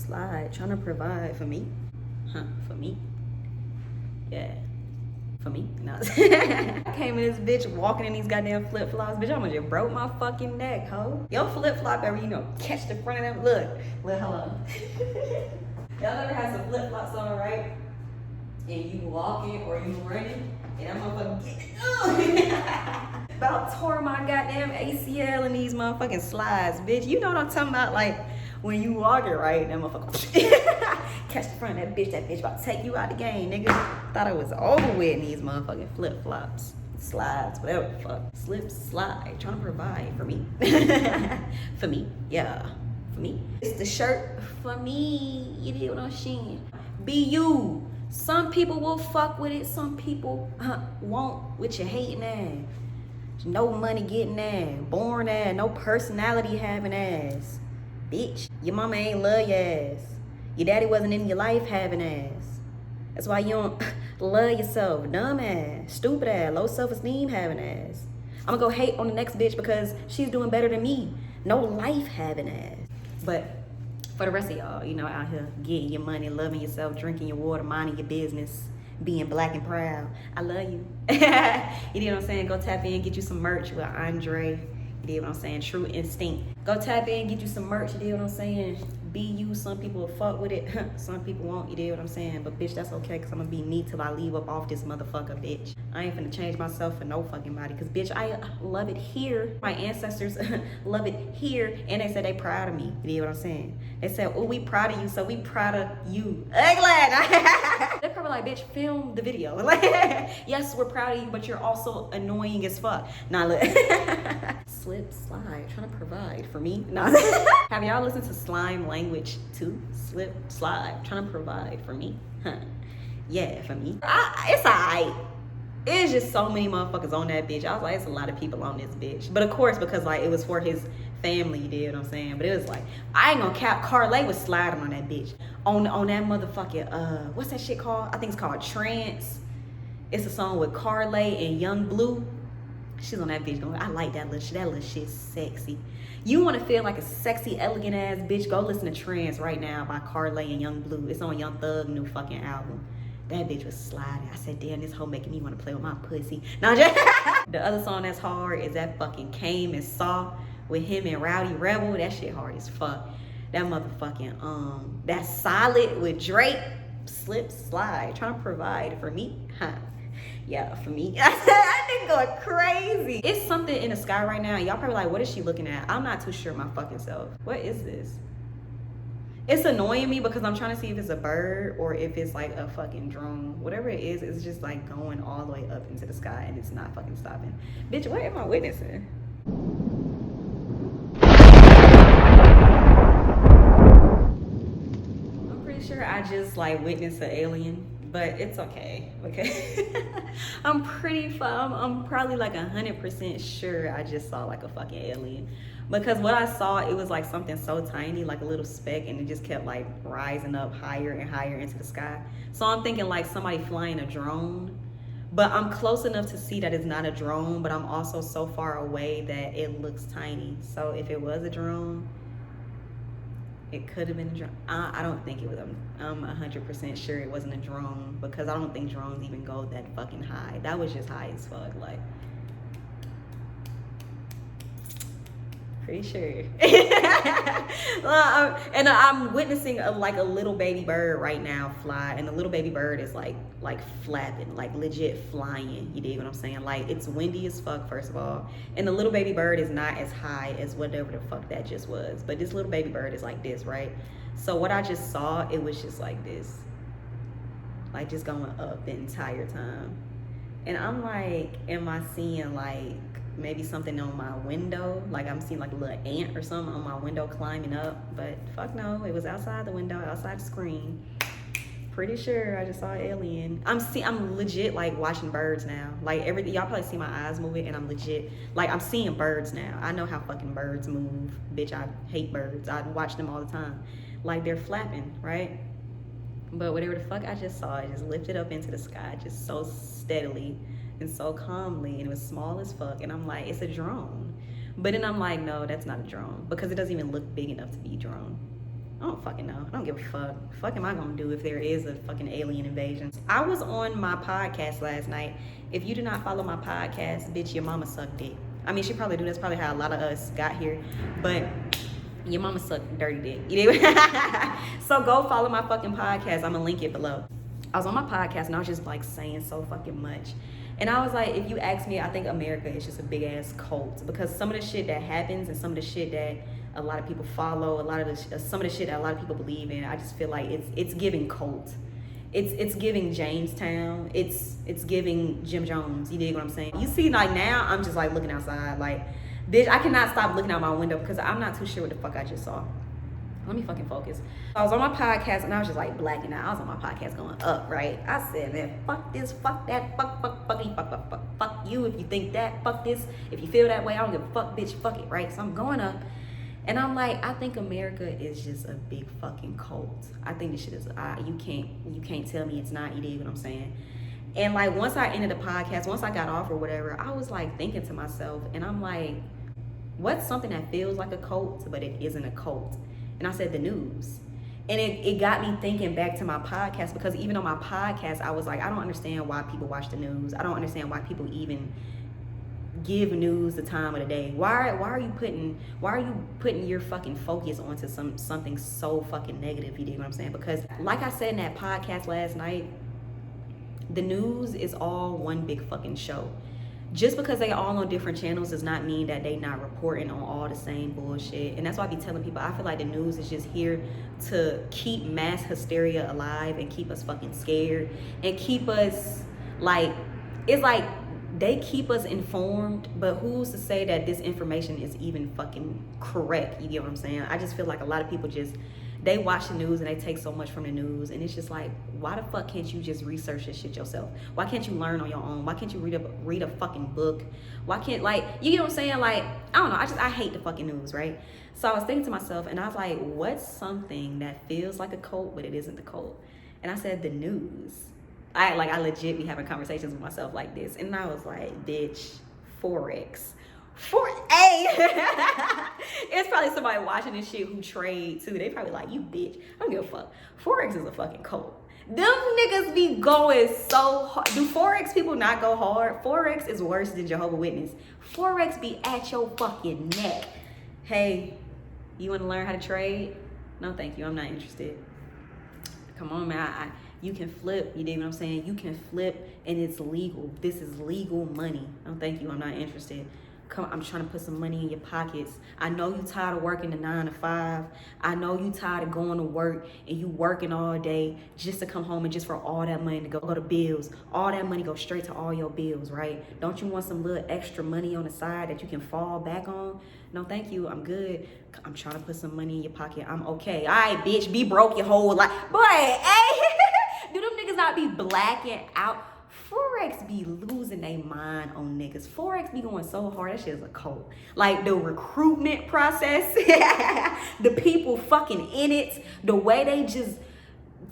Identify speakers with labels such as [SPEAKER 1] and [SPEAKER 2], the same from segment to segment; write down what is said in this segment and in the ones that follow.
[SPEAKER 1] slide, trying to provide for me. For me? Yeah. For me? No. I came in this bitch walking in these goddamn flip-flops. Bitch, I almost just broke my fucking neck, ho. Yo flip-flop ever, catch the front of them. Look, hold on. Y'all ever had some flip-flops on, right? And you walking or you running, and I'm motherfucking about tore my goddamn ACL in these motherfucking slides, bitch. You know what I'm talking about? Like, when you walking, right, that motherfucker catch the front of that bitch about to take you out the game, nigga. Thought it was over with in these motherfucking flip-flops, slides, whatever the fuck. Slip, slide, trying to provide for me. For me, yeah, for me. It's the shirt for me, you know what I'm saying? Be you. Some people will fuck with it, some people won't, with your hating ass. No money getting ass, born ass, no personality having ass. Bitch, your mama ain't love your ass. Your daddy wasn't in your life having ass. That's why you don't love yourself. Dumb ass, stupid ass, low self-esteem having ass. I'm gonna go hate on the next bitch because she's doing better than me. No life having ass. But for the rest of y'all, out here getting your money, loving yourself, drinking your water, minding your business, being black and proud. I love you. You know what I'm saying? Go tap in, get you some merch with Andre. You know what I'm saying? True Instinct. Go tap in, get you some merch. You know what I'm saying? Be you. Some people will fuck with it. Some people won't. You know what I'm saying? But bitch, that's okay, because I'm gonna be me till I leave up off this motherfucker, bitch. I ain't finna change myself for no fucking body, because bitch, I love it here. My ancestors love it here, and they said they proud of me. You know what I'm saying? They said, oh, we proud of you, so we proud of you. I'm glad. They're probably like, bitch, film the video. Like, yes, we're proud of you, but you're also annoying as fuck. Nah, look. Slip, slide, trying to provide for me. Nah. Have y'all listened to Slime Language 2? Slip, slide, trying to provide for me. Yeah, for me. It's alright. It's just so many motherfuckers on that bitch. I was like, it's a lot of people on this bitch. But of course, because like it was for his family, you know what I'm saying? But it was like, I ain't gonna cap. Carlay was sliding on that bitch. On that motherfucking, what's that shit called? I think it's called Trance. It's a song with Carlay and Young Blue. She's on that bitch going, I like that little shit. That little shit's sexy. You want to feel like a sexy, elegant ass bitch? Go listen to Trance right now by Carlay and Young Blue. It's on Young Thug new fucking album. That bitch was sliding. I said, damn, this hoe making me want to play with my pussy. Now, the other song that's hard is that fucking Came and Saw with him and Rowdy Rebel. That shit hard as fuck. That motherfucking, that Solid with Drake. Slip, slide, trying to provide for me. Yeah, for me. I think going crazy. It's something in the sky right now. Y'all probably like, what is she looking at? I'm not too sure my fucking self. What is this? It's annoying me because I'm trying to see if it's a bird or if it's like a fucking drone. Whatever it is, it's just like going all the way up into the sky and it's not fucking stopping. Bitch, what am I witnessing? I'm pretty sure I just like witnessed an alien. But it's okay, I'm probably like 100% sure I just saw like a fucking alien. Because what I saw, it was like something so tiny, like a little speck, and it just kept like rising up higher and higher into the sky. So I'm thinking like somebody flying a drone. But I'm close enough to see that it's not a drone, but I'm also so far away that it looks tiny. So if it was a drone, it could have been a drone. I don't think it was. I'm 100% sure it wasn't a drone because I don't think drones even go that fucking high. That was just high as fuck. Like, pretty sure. And I'm witnessing a little baby bird right now fly, and the little baby bird is like flapping, like legit flying. You dig what I'm saying? Like, it's windy as fuck, first of all, and the little baby bird is not as high as whatever the fuck that just was. But this little baby bird is like this, right? So what I just saw, it was just like this, like just going up the entire time. And I'm like, am I seeing like maybe something on my window? Like I'm seeing like a little ant or something on my window climbing up, but fuck no, it was outside the window, outside the screen. Pretty sure I just saw an alien. I'm legit like watching birds now. Like y'all probably see my eyes moving, and I'm legit like I'm seeing birds now. I know how fucking birds move. Bitch, I hate birds. I watch them all the time. Like they're flapping, right? But whatever the fuck I just saw, it just lifted up into the sky just so steadily and so calmly, and it was small as fuck, and I'm like, it's a drone. But then I'm like, no, that's not a drone, because it doesn't even look big enough to be a drone. I don't fucking know. I don't give a fuck. Fuck am I gonna do if there is a fucking alien invasion? I was on my podcast last night. If you do not follow my podcast, bitch, your mama sucked dick. I mean, she probably do. That's probably how a lot of us got here. But your mama sucked dirty dick. You know? So go follow my fucking podcast. I'm gonna link it below. I was on my podcast and I was just like saying so fucking much. And I was like, if you ask me, I think America is just a big ass cult, because some of the shit that happens and some of the shit that a lot of people follow, some of the shit that a lot of people believe in, I just feel like it's giving cult. It's giving Jamestown. It's giving Jim Jones. You dig what I'm saying? You see, like now I'm just like looking outside, like, bitch, I cannot stop looking out my window because I'm not too sure what the fuck I just saw. Let me fucking focus. I was on my podcast and I was just like blacking out. I was on my podcast going up, right? I said, man, fuck this, fuck that, fuck you if you think that, fuck this. If you feel that way, I don't give a fuck, bitch, fuck it, right? So I'm going up and I'm like, I think America is just a big fucking cult. I think this shit is, you can't tell me it's not, you dig what I'm saying? And like, once I ended the podcast, once I got off or whatever, I was like thinking to myself, and I'm like, what's something that feels like a cult, but it isn't a cult? And I said, the news. And it got me thinking back to my podcast, because even on my podcast, I was like, I don't understand why people watch the news. I don't understand why people even give news the time of the day. Why are you putting your fucking focus onto something so fucking negative? You dig what I'm saying? Because like I said in that podcast last night, the news is all one big fucking show. Just because they all on different channels does not mean that they not reporting on all the same bullshit. And that's why I be telling people, I feel like the news is just here to keep mass hysteria alive and keep us fucking scared and keep us like, it's like they keep us informed, but who's to say that this information is even fucking correct? You get what I'm saying? I just feel like a lot of people just, they watch the news and they take so much from the news, and it's just like, why the fuck can't you just research this shit yourself? Why can't you learn on your own? Why can't you read a fucking book? Why can't, like, you get what I'm saying? Like, I don't know, I hate the fucking news, right? So I was thinking to myself, and I was like, what's something that feels like a cult but it isn't the cult? And I said, the news. I legit be having conversations with myself like this, and I was like, bitch, Forex. It's probably somebody watching this shit who trade too. They probably like, you bitch, I don't give a fuck. Forex is a fucking cult. Them niggas be going so hard. Do Forex people not go hard? Forex is worse than Jehovah's Witness. Forex be at your fucking neck. Hey, you want to learn how to trade? No, thank you. I'm not interested. Come on, man. You can flip. You dig what I'm saying? You can flip, and it's legal. This is legal money. No, thank you. I'm not interested. Come, I'm trying to put some money in your pockets. I know you tired of working the 9 to 5. I know you tired of going to work and you working all day just to come home and just for all that money to go to bills. All that money go straight to all your bills, right? Don't you want some little extra money on the side that you can fall back on? No, thank you. I'm good. I'm trying to put some money in your pocket. I'm okay. All right, bitch. Be broke your whole life. Boy, hey. Do them niggas not be blacking out? Forex be losing their mind on niggas. Forex be going so hard, that shit is a cult. Like the recruitment process, the people fucking in it, the way they just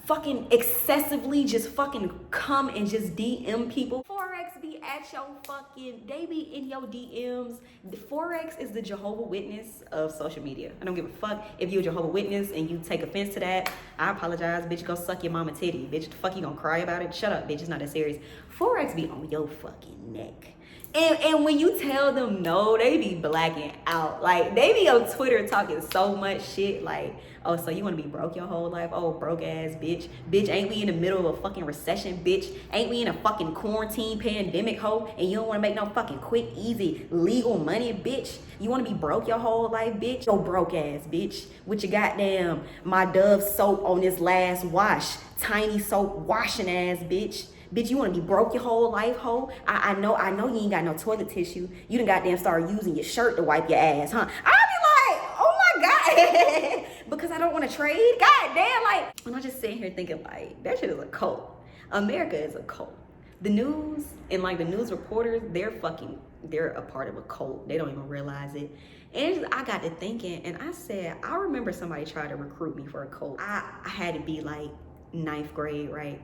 [SPEAKER 1] fucking excessively just fucking come and just DM people. Forex be at your fucking, they be in your DMs. The Forex is the Jehovah's Witness of social media. I don't give a fuck if you're a Jehovah's Witness and you take offense to that. I apologize, bitch. Go suck your mama titty, bitch. The fuck you gonna cry about it? Shut up, bitch. It's not that serious. Forex be on your fucking neck. And when you tell them no, they be blacking out. Like, they be on Twitter talking so much shit. Like, oh, so you want to be broke your whole life? Oh, broke ass bitch. Bitch, ain't we in the middle of a fucking recession, bitch? Ain't we in a fucking quarantine pandemic, hoe? And you don't want to make no fucking quick, easy, legal money, bitch? You want to be broke your whole life, bitch? Yo, broke ass bitch. With your goddamn My Dove soap on this last wash. Tiny soap washing ass bitch. Bitch, you want to be broke your whole life, ho? I know you ain't got no toilet tissue. You done goddamn start using your shirt to wipe your ass, huh? I be like, oh my God. Because I don't want to trade? Goddamn, like, and I'm just sitting here thinking, like, that shit is a cult. America is a cult. The news and, like, the news reporters, they're a part of a cult. They don't even realize it. And I got to thinking, and I said, I remember somebody tried to recruit me for a cult. I had to be, like, 9th grade, right?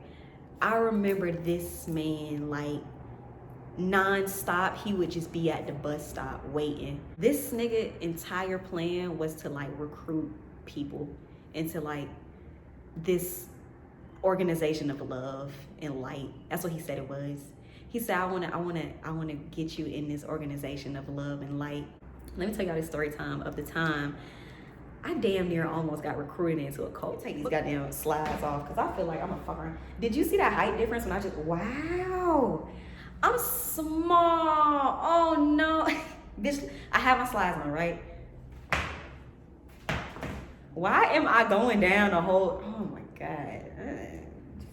[SPEAKER 1] I remember this man, like, non-stop, he would just be at the bus stop waiting. This nigga entire plan was to, like, recruit people. into like this organization of love and light. That's what he said it was. He said, I wanna get you in this organization of love and light. Let me tell y'all this story time of the time I damn near almost got recruited into a cult. Take these goddamn slides off because I feel like I'm a fucker. Did you see that height difference when I just, wow, I'm small. Oh no. Bitch, I have my slides on, right? Why am I going down the whole, oh my God.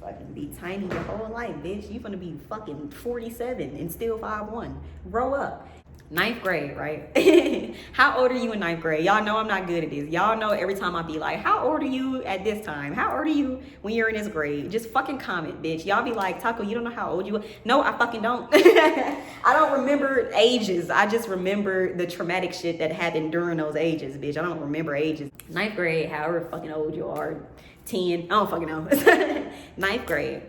[SPEAKER 1] Fucking be tiny your whole life, bitch. You gonna be fucking 47 and still 5'1". Grow up. 9th grade, right? How old are you in 9th grade? Y'all know I'm not good at this. Y'all know every time I be like, how old are you at this time? How old are you when you're in this grade? Just fucking comment, bitch. Y'all be like, Taco, you don't know how old you are? No, I fucking don't. I don't remember ages. I just remember the traumatic shit that happened during those ages, bitch. I don't remember ages. 9th grade, however fucking old you are, 10, I don't fucking know. 9th grade.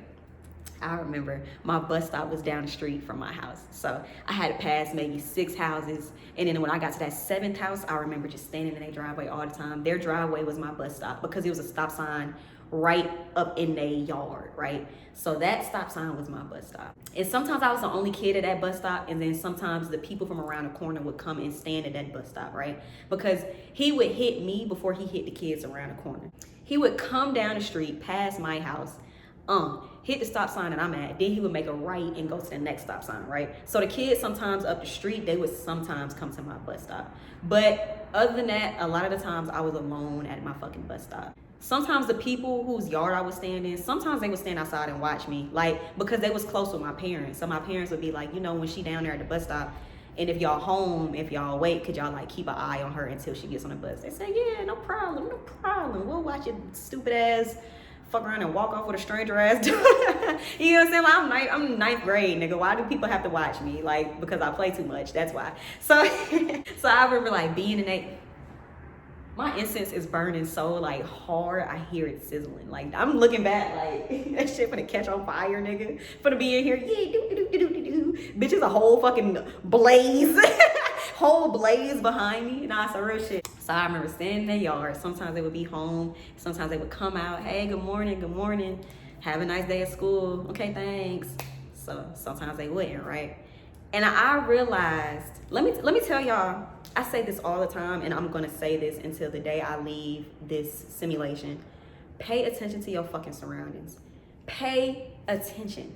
[SPEAKER 1] I remember my bus stop was down the street from my house. So I had to pass maybe 6 houses. And then when I got to that 7th house, I remember just standing in their driveway all the time. Their driveway was my bus stop because it was a stop sign right up in their yard, right? So that stop sign was my bus stop. And sometimes I was the only kid at that bus stop. And then sometimes the people from around the corner would come and stand at that bus stop, right? Because he would hit me before he hit the kids around the corner. He would come down the street past my house, hit the stop sign that I'm at, then he would make a right and go to the next stop sign, right? So the kids sometimes up the street, they would sometimes come to my bus stop. But other than that, a lot of the times I was alone at my fucking bus stop. Sometimes the people whose yard I would stand in, sometimes they would stand outside and watch me, like, because they was close with my parents. So my parents would be like, you know, when she down there at the bus stop, and if y'all home, if y'all awake, could y'all like keep an eye on her until she gets on the bus? They say, yeah, no problem. We'll watch your stupid ass fuck around and walk off with a stranger ass. You know what I'm saying? Like, I'm 9th grade, nigga. Why do people have to watch me? Like, because I play too much. That's why. So, so I remember like being in that. My incense is burning so like hard, I hear it sizzling. Like I'm looking back, like that shit finna catch on fire, nigga. Finna be in here, yeah, do. Bitch, is a whole fucking blaze, whole blaze behind me. Nah, it's a real shit. So I remember standing in the yard. Sometimes they would be home. Sometimes they would come out. Hey, good morning. Have a nice day at school. Okay, thanks. So sometimes they wouldn't, right? And I realized, let me tell y'all, I say this all the time, and I'm gonna say this until the day I leave this simulation. Pay attention to your fucking surroundings. Pay attention.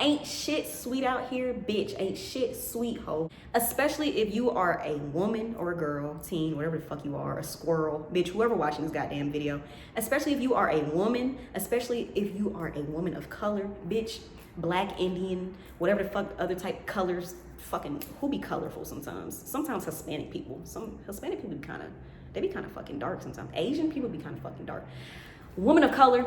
[SPEAKER 1] Ain't shit sweet out here, bitch. Ain't shit sweet, ho. Especially if you are a woman or a girl, teen, whatever the fuck you are, a squirrel, bitch, whoever watching this goddamn video. Especially if you are a woman, especially if you are a woman of color, bitch, Black, Indian, whatever the fuck other type colors, fucking, who be colorful sometimes. Sometimes Hispanic people. Some Hispanic people be kind of fucking dark sometimes. Asian people be kind of fucking dark. Woman of color,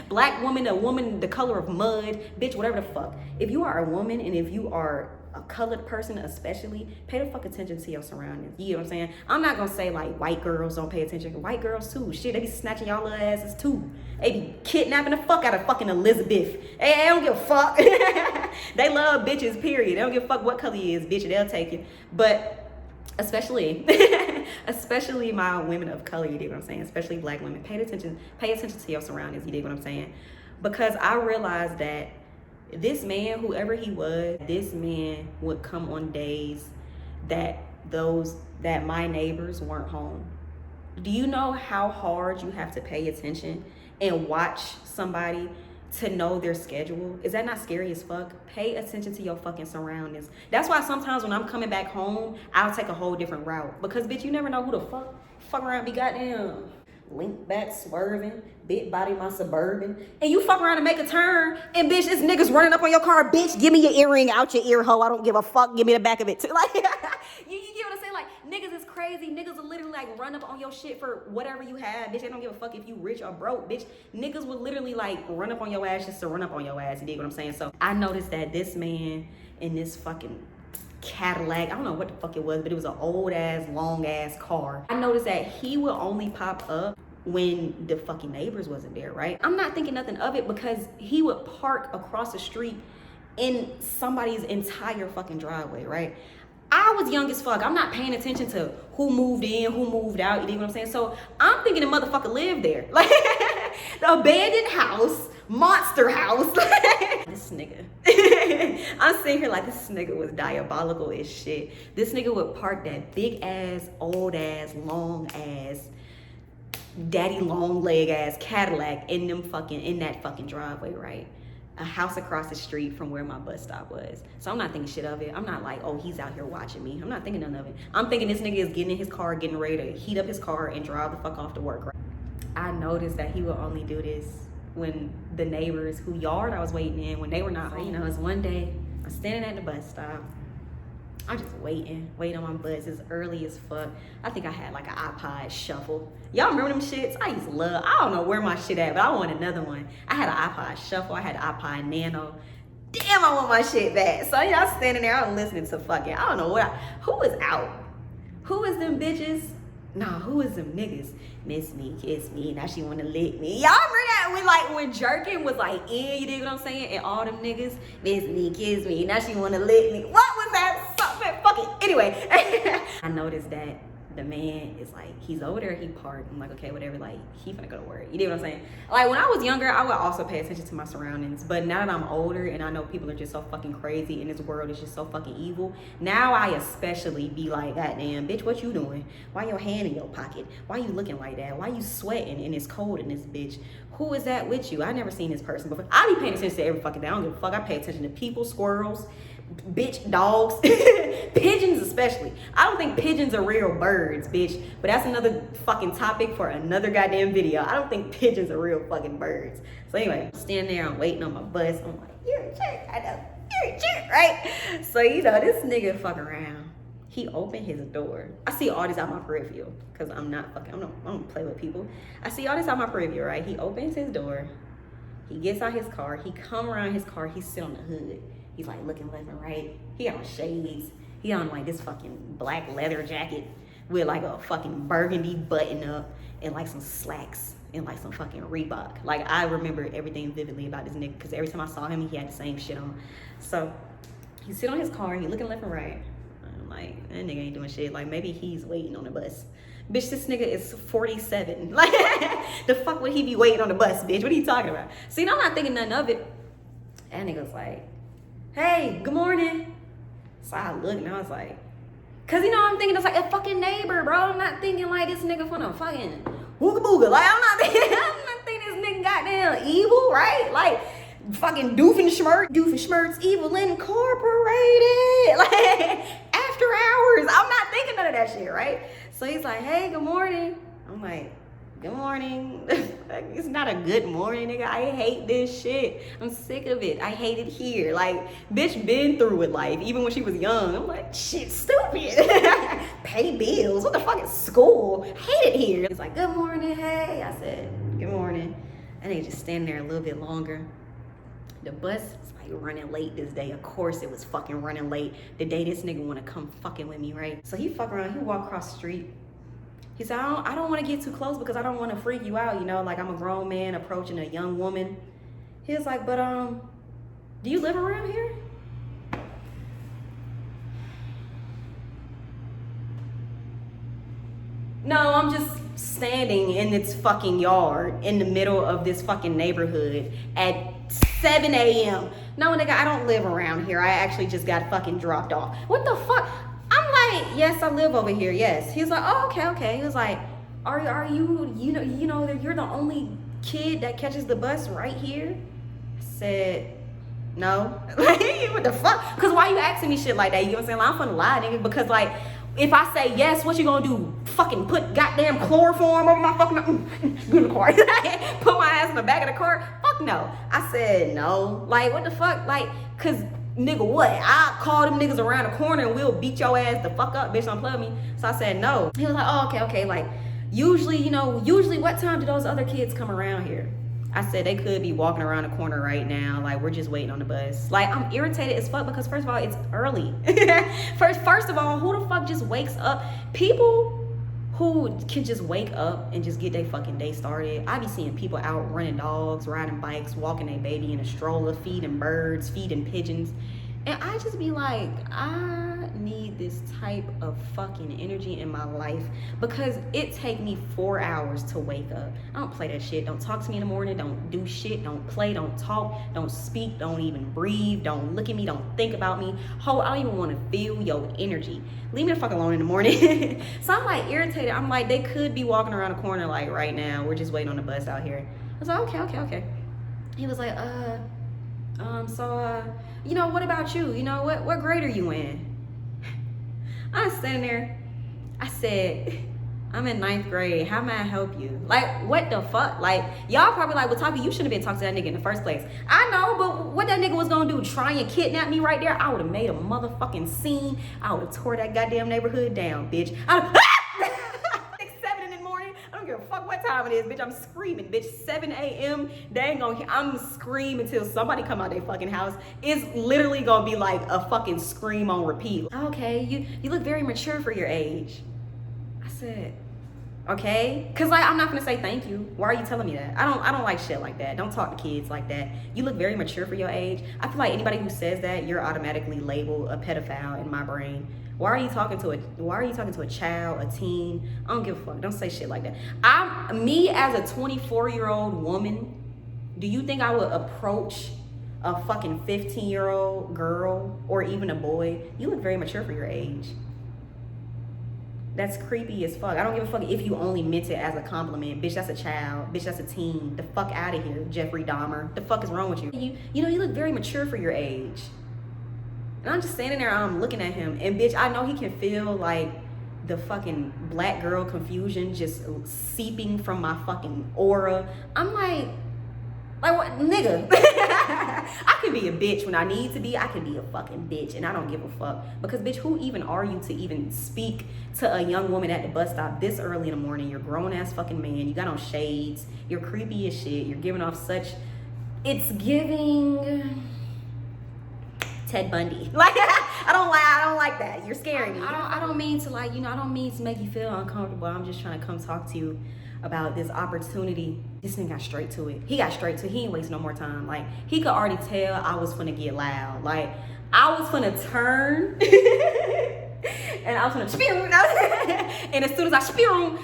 [SPEAKER 1] Black woman, a woman the color of mud, bitch, whatever the fuck. If you are a woman and if you are a colored person especially, pay the fuck attention to your surroundings. You know what I'm saying? I'm not gonna say like white girls don't pay attention. White girls too. Shit, they be snatching y'all little asses too. They be kidnapping the fuck out of fucking Elizabeth. Hey, they don't give a fuck. They love bitches, period. They don't give a fuck what color you is, bitch, they'll take you. But especially my women of color, you dig what I'm saying? Especially Black women. Pay attention to your surroundings, you dig what I'm saying? Because I realized that this man, whoever he was, this man would come on days that my neighbors weren't home. Do you know how hard you have to pay attention and watch somebody to know their schedule? Is that not scary as fuck? Pay attention to your fucking surroundings. That's why sometimes when I'm coming back home, I'll take a whole different route. Because bitch, you never know who the fuck around be goddamn link back swerving, bit body my Suburban, and you fuck around and make a turn, and bitch, this nigga's running up on your car. Bitch, give me your earring out your ear, hoe. I don't give a fuck. Give me the back of it too. Like, you get what I'm saying? Like, niggas is crazy. Niggas will literally like run up on your shit for whatever you have. Bitch, they don't give a fuck if you rich or broke. Bitch, niggas will literally like run up on your ass just to run up on your ass. You dig what I'm saying? So I noticed that this man in this fucking Cadillac, I don't know what the fuck it was, but it was an old ass, long ass car. I noticed that he would only pop up when the fucking neighbors wasn't there, right? I'm not thinking nothing of it because he would park across the street in somebody's entire fucking driveway, right? I was young as fuck. I'm not paying attention to who moved in, who moved out. You know what I'm saying? So I'm thinking the motherfucker lived there. Like, the abandoned house, monster house. This nigga. I'm sitting here like this nigga was diabolical as shit. This nigga would park that big ass, old ass, long ass, daddy long leg ass Cadillac in that fucking driveway, right? A house across the street from where my bus stop was. So I'm not thinking shit of it. I'm not like, oh, he's out here watching me. I'm not thinking none of it. I'm thinking this nigga is getting in his car, getting ready to heat up his car and drive the fuck off to work, right? I noticed that he would only do this when the neighbors who yard I was waiting in, when they were not, so, you know, it's one day, I'm standing at the bus stop. I'm just waiting on my bus. It's early as fuck. I think I had like an iPod shuffle. Y'all remember them shits? I used to love, I don't know where my shit at, but I want another one. I had an iPod shuffle. I had an iPod nano. Damn, I want my shit back. So y'all standing there, I'm listening to fucking, I don't know who is out? Who is them bitches? Nah, who is them niggas? Miss me, kiss me, now she wanna lick me. Y'all remember that when jerking was like in, you dig what I'm saying? And all them niggas, miss me, kiss me, now she wanna lick me. What was that? Something fucking, anyway. I noticed that the man is like, he's over there, he parked. I'm like, okay, whatever, like, he finna go to work. You dig what I'm saying? Like, when I was younger, I would also pay attention to my surroundings. But now that I'm older and I know people are just so fucking crazy and this world is just so fucking evil, now I especially be like, goddamn, bitch, what you doing? Why your hand in your pocket? Why you looking like that? Why you sweating and it's cold in this bitch? Who is that with you? I never seen this person before. I be paying attention to every fucking day. I don't give a fuck. I pay attention to people, squirrels, bitch, dogs, pigeons especially. I don't think pigeons are real birds, bitch, but that's another fucking topic for another goddamn video. I don't think pigeons are real fucking birds. So anyway, I'm standing there, I'm waiting on my bus. I'm like, you're a jerk, I know, you're a jerk, right? So, you know, this nigga fuck around. He opened his door. I see all this out my peripheral, because I don't play with people. I see all this out my peripheral, right? He opens his door, he gets out his car, he come around his car, he sit on the hood. He's like looking left and right. He on shades. He on like this fucking black leather jacket with like a fucking burgundy button up and like some slacks and like some fucking Reebok. Like, I remember everything vividly about this nigga because every time I saw him, he had the same shit on. So he sit on his car, he looking left and right. I'm like, that nigga ain't doing shit. Like, maybe he's waiting on the bus. Bitch, this nigga is 47. Like, the fuck would he be waiting on the bus, bitch? What are you talking about? See, I'm not thinking nothing of it. That nigga's like, hey, good morning. So I look and I was like, cause you know I'm thinking it's like a fucking neighbor, bro. I'm not thinking like this nigga from a fucking wooga booga. Like, I'm not thinking this nigga goddamn evil, right? Like, fucking Doofenshmirtz Evil Incorporated. Like, after hours. I'm not thinking none of that shit, right? So he's like, hey, good morning. I'm like, good morning. It's not a good morning, nigga. I hate this shit. I'm sick of it. I hate it here. Like, bitch been through with life, even when she was young. I'm like, shit, stupid. Pay bills. What the fuck is school? Hate it here. He's like, good morning, hey. I said, good morning. And they just stand there a little bit longer. The bus is like running late this day. Of course it was fucking running late. The day this nigga wanna come fucking with me, right? So he fuck around, he walk across the street. He said, I don't want to get too close because I don't want to freak you out, you know, like I'm a grown man approaching a young woman. He was like, but do you live around here? No, I'm just standing in its fucking yard in the middle of this fucking neighborhood at 7 a.m. No, nigga, I don't live around here. I actually just got fucking dropped off. What the fuck? I'm like, yes, I live over here, yes. He was like, oh, okay. He was like, are you, you know, you're the only kid that catches the bus right here? I said, no. Like, what the fuck? Because why you asking me shit like that? You know what I'm saying? Like, I'm finna lie, nigga, because like, if I say yes, what you gonna do? Fucking put goddamn chloroform over my fucking in the car. Put my ass in the back of the car? Fuck no. I said no. Like, what the fuck? Like, cause nigga, what? I call them niggas around the corner and we'll beat your ass the fuck up, bitch, unplug me. So I said no. He was like, oh, okay. Like, usually what time do those other kids come around here? I said they could be walking around the corner right now. Like, we're just waiting on the bus. Like, I'm irritated as fuck because first of all, it's early. First of all, who the fuck just wakes up? People who can just wake up and just get their fucking day started. I be seeing people out running dogs, riding bikes, walking their baby in a stroller, feeding birds, feeding pigeons. And I just be like, I need this type of fucking energy in my life because it take me 4 hours to wake up. I don't play that shit. Don't talk to me in the morning. Don't do shit. Don't play. Don't talk. Don't speak. Don't even breathe. Don't look at me. Don't think about me. I don't even want to feel your energy. Leave me the fuck alone in the morning. So I'm like irritated. I'm like, they could be walking around the corner like right now. We're just waiting on the bus out here. I was like, okay. He was like, you know, what about you? You know, what grade are you in? I was standing there. I said, I'm in 9th grade. How may I help you? Like, what the fuck? Like, y'all probably like, well, Taki, you shouldn't have been talking to that nigga in the first place. I know, but what that nigga was gonna do, try and kidnap me right there? I would have made a motherfucking scene. I would have tore that goddamn neighborhood down, bitch. I don't give a fuck what time it is, bitch. I'm screaming, bitch. 7 a.m. They ain't gonna hear. I'm screaming till somebody come out their fucking house. It's literally gonna be like a fucking scream on repeat. Okay, you look very mature for your age. I said, okay, cause like I'm not gonna say thank you. Why are you telling me that? I don't like shit like that. Don't talk to kids like that. You look very mature for your age. I feel like anybody who says that, you're automatically labeled a pedophile in my brain. Why are you talking to a child, a teen? I don't give a fuck. Don't say shit like that. Me as a 24-year-old woman, do you think I would approach a fucking 15-year-old girl or even a boy? You look very mature for your age. That's creepy as fuck. I don't give a fuck if you only meant it as a compliment. Bitch, that's a child. Bitch, that's a teen. The fuck out of here, Jeffrey Dahmer. The fuck is wrong with you? You know, you look very mature for your age. And I'm just standing there, I'm looking at him. And bitch, I know he can feel like the fucking black girl confusion just seeping from my fucking aura. I'm like what, nigga? I can be a bitch when I need to be. I can be a fucking bitch and I don't give a fuck. Because bitch, who even are you to even speak to a young woman at the bus stop this early in the morning? You're a grown ass fucking man. You got on shades. You're creepy as shit. You're giving off such, it's giving Ted Bundy. Like, I don't like that. You're scaring me. I don't mean to like, you know, I don't mean to make you feel uncomfortable. I'm just trying to come talk to you about this opportunity. This nigga got straight to it. He ain't waste no more time. Like, he could already tell I was finna get loud. Like, I was finna turn and I was finna spew. And as soon as I spew,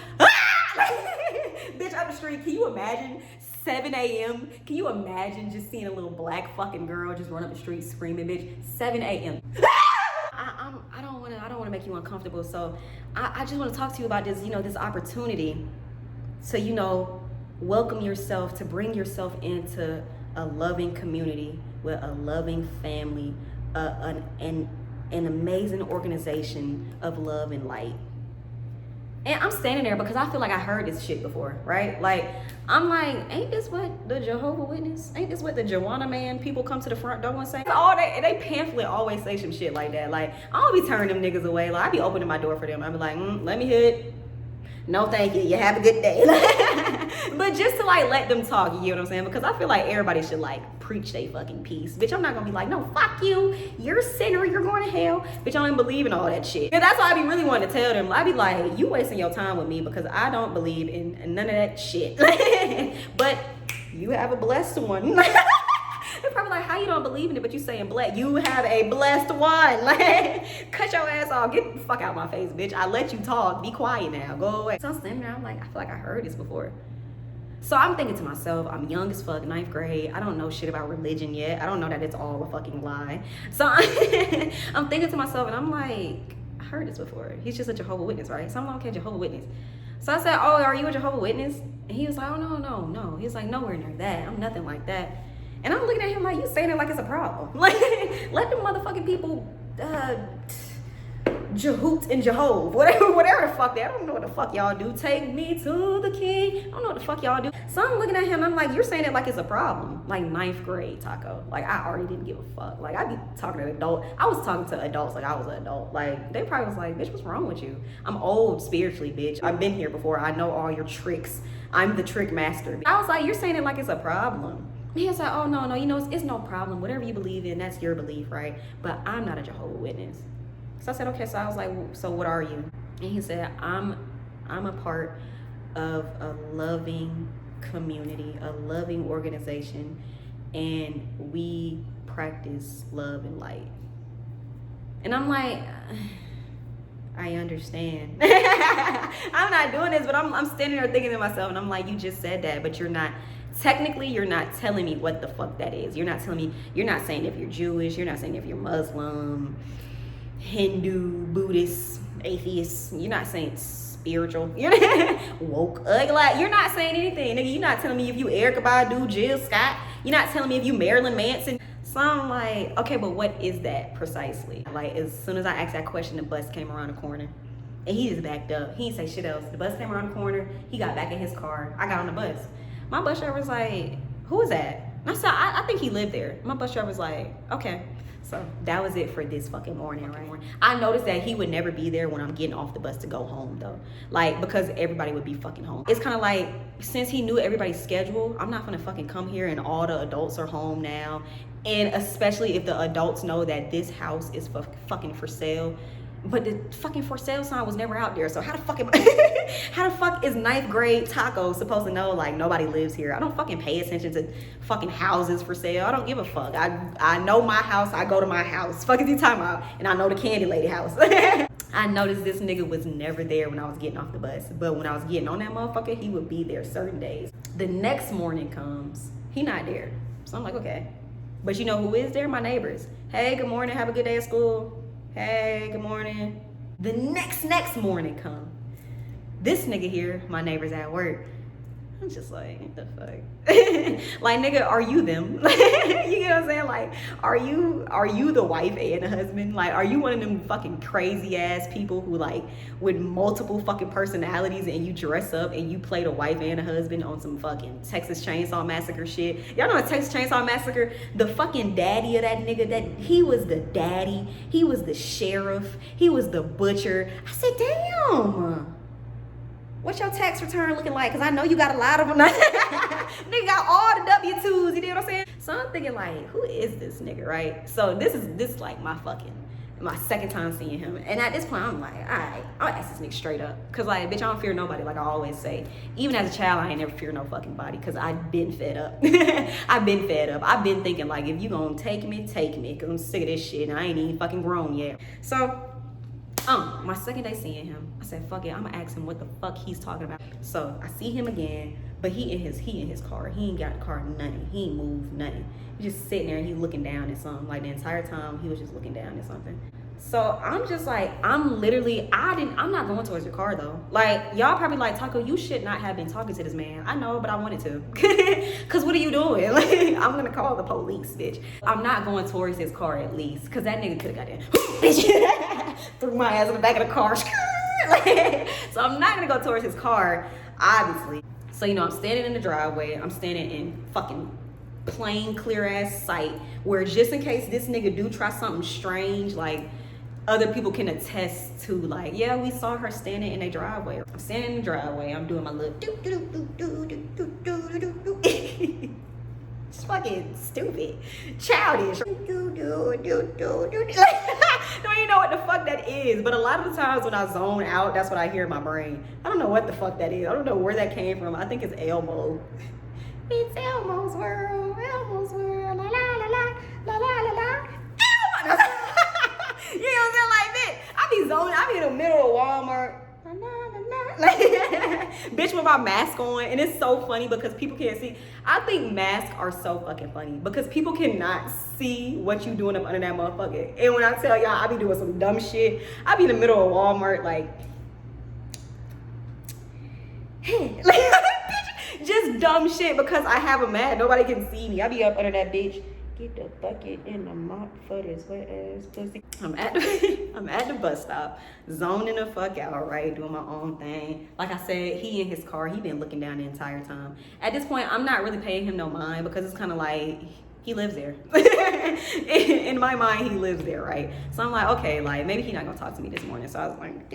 [SPEAKER 1] bitch, up the street. Can you imagine 7 a.m.? Can you imagine just seeing a little black fucking girl just run up the street screaming, bitch? 7 a.m. I don't want to make you uncomfortable. So I just want to talk to you about this, you know, this opportunity. So, you know, welcome yourself, to bring yourself into a loving community with a loving family, an amazing organization of love and light. And I'm standing there because I feel like I heard this shit before, right? Like, I'm like, ain't this what the Jehovah Witness? Ain't this what the Joanna man people come to the front door and say? They pamphlet always say some shit like that. Like, I don't be turning them niggas away. Like, I be opening my door for them. I be like, let me hear it. No, thank you. You have a good day. But just to like let them talk, you know what I'm saying? Because I feel like everybody should like preach they fucking peace. Bitch, I'm not gonna be like, no, fuck you. You're a sinner. You're going to hell. Bitch, I don't even believe in all that shit. And that's why I be really wanting to tell them. I be like, you wasting your time with me because I don't believe in none of that shit. But you have a blessed one. They're probably like, how you don't believe in it, but you saying black? You have a blessed one. Like, cut your ass off. Get the fuck out my face, bitch. I let you talk. Be quiet now. Go away. So I'm standing there. I'm like, I feel like I heard this before. So I'm thinking to myself, I'm young as fuck, 9th grade. I don't know shit about religion yet. I don't know that it's all a fucking lie. So I'm thinking to myself, and I'm like, I heard this before. He's just a Jehovah Witness, right? So I'm like, okay, Jehovah Witness. So I said, oh, are you a Jehovah Witness? And he was like, oh, no. He was like, nowhere near that. I'm nothing like that. And I'm looking at him like, you saying it like it's a problem. Like, let them motherfucking people, Jehoot and Jehovah, whatever the fuck they, I don't know what the fuck y'all do. Take me to the king. I don't know what the fuck y'all do. So I'm looking at him, I'm like, you're saying it like it's a problem. Like 9th grade, Taco. Like, I already didn't give a fuck. Like, I be talking to adults. I was talking to adults like I was an adult. Like, they probably was like, bitch, what's wrong with you? I'm old spiritually, bitch. I've been here before. I know all your tricks. I'm the trick master. I was like, you're saying it like it's a problem. He was like, oh, no, you know, it's no problem. Whatever you believe in, that's your belief, right? But I'm not a Jehovah Witness. So I said, okay. So I was like, so what are you? And he said, I'm a part of a loving community, a loving organization, and we practice love and light. And I'm like, I understand. I'm not doing this, but I'm standing there thinking to myself, and I'm like, you just said that, but you're not, technically, you're not telling me what the fuck that is. You're not telling me, you're not saying if you're Jewish, you're not saying if you're Muslim, Hindu, Buddhist, atheist, you're not saying spiritual, you're woke, like, you're not saying anything, nigga. You're not telling me if you Erykah Badu, Jill Scott. You're not telling me if you Marilyn Manson. So I'm like, okay, but what is that precisely? Like, as soon as I asked that question, the bus came around the corner. And he just backed up. He didn't say shit else. The bus came around the corner. He got back in his car. I got on the bus. My bus driver was like, who is that? And I said, I think he lived there. My bus driver was like, okay. So that was it for this fucking morning, right? I noticed that he would never be there when I'm getting off the bus to go home, though. Like, because everybody would be fucking home. It's kind of like, since he knew everybody's schedule, I'm not gonna fucking come here and all the adults are home now. And especially if the adults know that this house is fucking for sale. But the fucking for sale sign was never out there. So how the fuck is 9th grade Taco supposed to know, like, nobody lives here? I don't fucking pay attention to fucking houses for sale. I don't give a fuck. I know my house. I go to my house. Fuck is he talking about? And I know the Candy Lady house. I noticed this nigga was never there when I was getting off the bus. But when I was getting on that motherfucker, he would be there certain days. The next morning comes, he not there. So I'm like, okay. But you know who is there? My neighbors. Hey, good morning. Have a good day at school. Hey, good morning. The next morning come. This nigga here, my neighbor's at work. I'm just like, what the fuck? Like, nigga, are you them? You get what I'm saying? Like, are you the wife and the husband? Like, are you one of them fucking crazy ass people who, like, with multiple fucking personalities, and you dress up and you play the wife and the husband on some fucking Texas Chainsaw Massacre shit? Y'all know a Texas Chainsaw Massacre? The fucking daddy of that nigga, that he was the daddy, he was the sheriff, he was the butcher. I said, damn. What's your tax return looking like? Because I know you got a lot of them. Nigga got all the W-2s, you know what I'm saying? So I'm thinking, like, who is this nigga, right? So this is like my second time seeing him. And at this point, I'm like, all right, I'll ask this nigga straight up. Because, like, bitch, I don't fear nobody, like I always say. Even as a child, I ain't never fear no fucking body, because I've been fed up. I've been fed up. I've been thinking, like, if you gonna take me, because I'm sick of this shit, and I ain't even fucking grown yet. So, my second day seeing him, I said, fuck it, I'm gonna ask him what the fuck he's talking about. So I see him again, but he in his car. He ain't got the car, nothing. He ain't moved, nothing. He's just sitting there and he looking down at something. Like, the entire time he was just looking down at something. So I'm just like, I'm not going towards your car though. Like, y'all probably like, Taco, you should not have been talking to this man. I know, but I wanted to. Cause what are you doing? Like, I'm gonna call the police, bitch. I'm not going towards his car at least, cause that nigga could've got in. Bitch, threw my ass in the back of the car. So I'm not gonna go towards his car, obviously. So, you know, I'm standing in the driveway. I'm standing in fucking plain, clear ass sight, where just in case this nigga do try something strange, like, other people can attest to, like, yeah, we saw her standing in a driveway. I'm standing in the driveway. I'm doing my little it's fucking stupid, childish. Don't even know what the fuck that is. But a lot of the times when I zone out, that's what I hear in my brain. I don't know what the fuck that is. I don't know where that came from. I think it's Elmo. It's Elmo's world, Elmo's world, la la la la la la la la. Elmo. You know what I'm saying? Like that. I be zoning. I be in the middle of Walmart. Like, bitch, with my mask on. And it's so funny because people can't see. I think masks are so fucking funny because people cannot see what you doing up under that motherfucker. And when I tell y'all, I be doing some dumb shit. I be in the middle of Walmart, like bitch, just dumb shit because I have a mask. Nobody can see me. I be up under that bitch. Get the bucket in the mop for this wet ass pussy. I'm at the bus stop, zoning the fuck out, right? Doing my own thing. Like I said, he in his car, he been looking down the entire time. At this point, I'm not really paying him no mind because it's kind of like, he lives there. In my mind, he lives there, right? So I'm like, okay, like, maybe he's not gonna talk to me this morning. So I was like,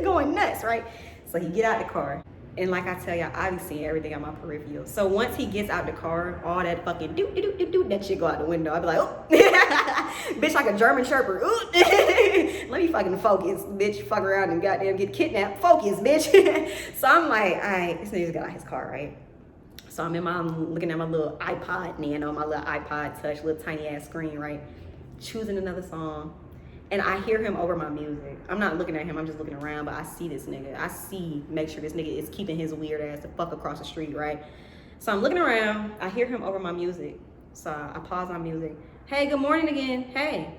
[SPEAKER 1] going nuts, right? So he get out the car. And like I tell y'all, I be seeing everything on my peripheral. So once he gets out the car, all that fucking that shit go out the window. I be like, oh, bitch, like a German Shepherd. Ooh. Let me fucking focus, bitch. Fuck around and goddamn get kidnapped. Focus, bitch. So I'm like, all right, this nigga's got out his car, right? So I'm looking at my little iPod Nano, my little iPod Touch, little tiny ass screen, right? Choosing another song. And I hear him over my music. I'm not looking at him, I'm just looking around, but I see this nigga. Make sure this nigga is keeping his weird ass the fuck across the street, right? So I'm looking around, I hear him over my music. So I pause my music. Hey, good morning again, hey.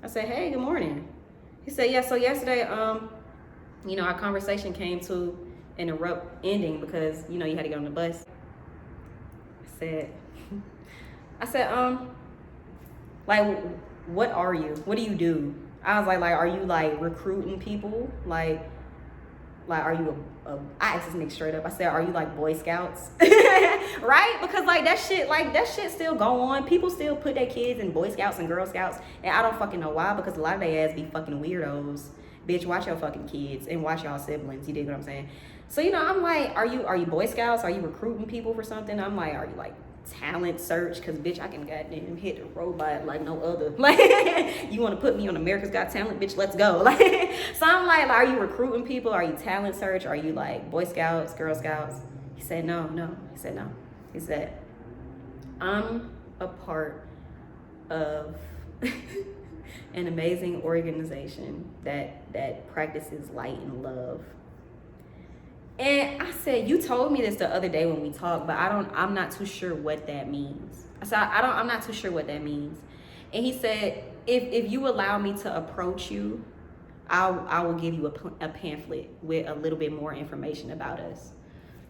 [SPEAKER 1] I said, hey, good morning. He said, yeah, so yesterday, you know, our conversation came to an abrupt ending because, you know, you had to get on the bus. I said, like, what are you? What do you do? I was like, are you like recruiting people? Like are you I asked this nigga straight up. I said, are you like Boy Scouts? Right? Because like that shit still go on. People still put their kids in Boy Scouts and Girl Scouts, and I don't fucking know why, because a lot of their ass be fucking weirdos. Bitch, watch your fucking kids and watch y'all siblings. You dig what I'm saying? So, you know, I'm like, are you Boy Scouts? Are you recruiting people for something? I'm like, are you like talent search? Because bitch, I can goddamn hit a robot like no other. Like, you want to put me on America's Got Talent? Bitch, let's go. Like, so I'm like, are you recruiting people? Are you talent search? Are you like Boy Scouts, Girl Scouts? He said, no. He said, no. He said, I'm a part of an amazing organization that practices light and love. And I said, you told me this the other day when we talked, but I'm not too sure what that means. I said, I'm not too sure what that means. And he said, if you allow me to approach you, I will give you a pamphlet with a little bit more information about us.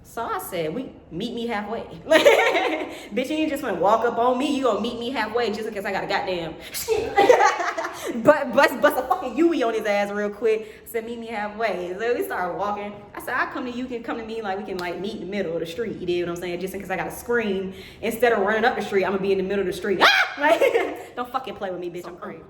[SPEAKER 1] So I said, meet me halfway. Bitch, you just want to walk up on me, you gonna meet me halfway just because I got a goddamn bust a fucking Yui on his ass real quick. I said, meet me halfway. So we started walking. I said, I come to you, you can come to me, like we can like meet in the middle of the street. You dig what I'm saying? Just because I got to scream, instead of running up the street, I'm gonna be in the middle of the street. Like, don't fucking play with me, bitch. I'm crazy.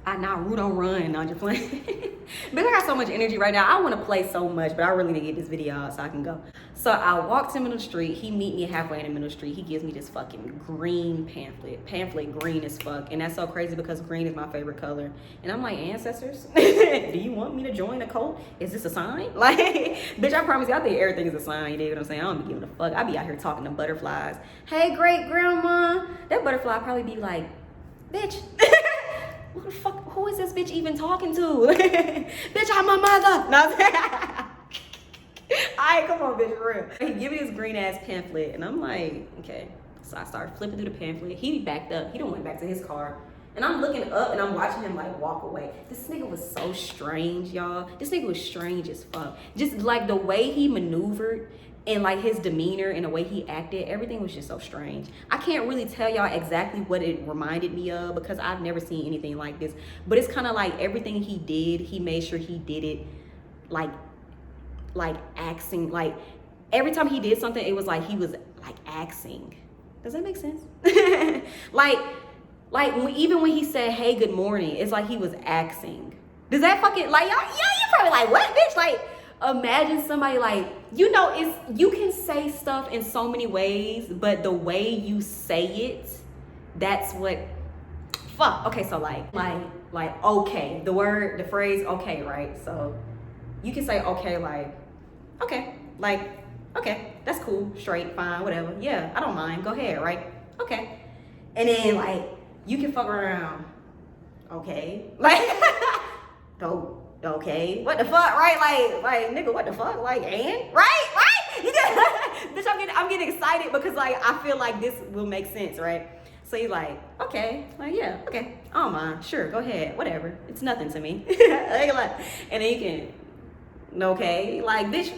[SPEAKER 1] Don't run. No, I'm just playing. But I got so much energy right now. I want to play so much, but I really need to get this video out so I can go. So I walked him in the street. He meet me halfway in the middle of the street. He gives me this fucking green pamphlet green as fuck. And that's so crazy because green is my favorite color. And I'm like, ancestors, do you want me to join a cult? Is this a sign? Like, bitch, I promise you, I think everything is a sign. You know what I'm saying? I don't be giving a fuck. I be out here talking to butterflies. Hey, great grandma. That butterfly probably be like, bitch. Who the fuck, who is this bitch even talking to? Bitch, I'm my mother. No, alright, come on, bitch, for real. He give me this green ass pamphlet, and I'm like, okay. So I started flipping through the pamphlet. He backed up. He done went back to his car. And I'm looking up, and I'm watching him, like, walk away. This nigga was so strange, y'all. This nigga was strange as fuck. Just, like, the way he maneuvered, and like his demeanor and the way he acted, everything was just so strange. I can't really tell y'all exactly what it reminded me of because I've never seen anything like this. But it's kind of like everything he did, he made sure he did it like acting. Like every time he did something, it was like he was like acting. Does that make sense? Even when he said, hey, good morning, it's like he was acting. Does that fucking, like, y'all, yeah, you probably like, what, bitch? Like, imagine somebody like, you know, you can say stuff in so many ways, but the way you say it, that's what, fuck. Okay, so like, okay, the phrase okay, right? So you can say okay, okay, that's cool, straight, fine, whatever. Yeah, I don't mind, go ahead, right? Okay. And then like, you can fuck around, okay? Like, go. Okay, what the fuck, right? Like, nigga, what the fuck? Like, and right? You get, bitch, I'm getting excited because like I feel like this will make sense, right? So you like, okay, like yeah, okay, I don't mind, sure, go ahead, whatever, it's nothing to me. And then you can, okay, like, bitch,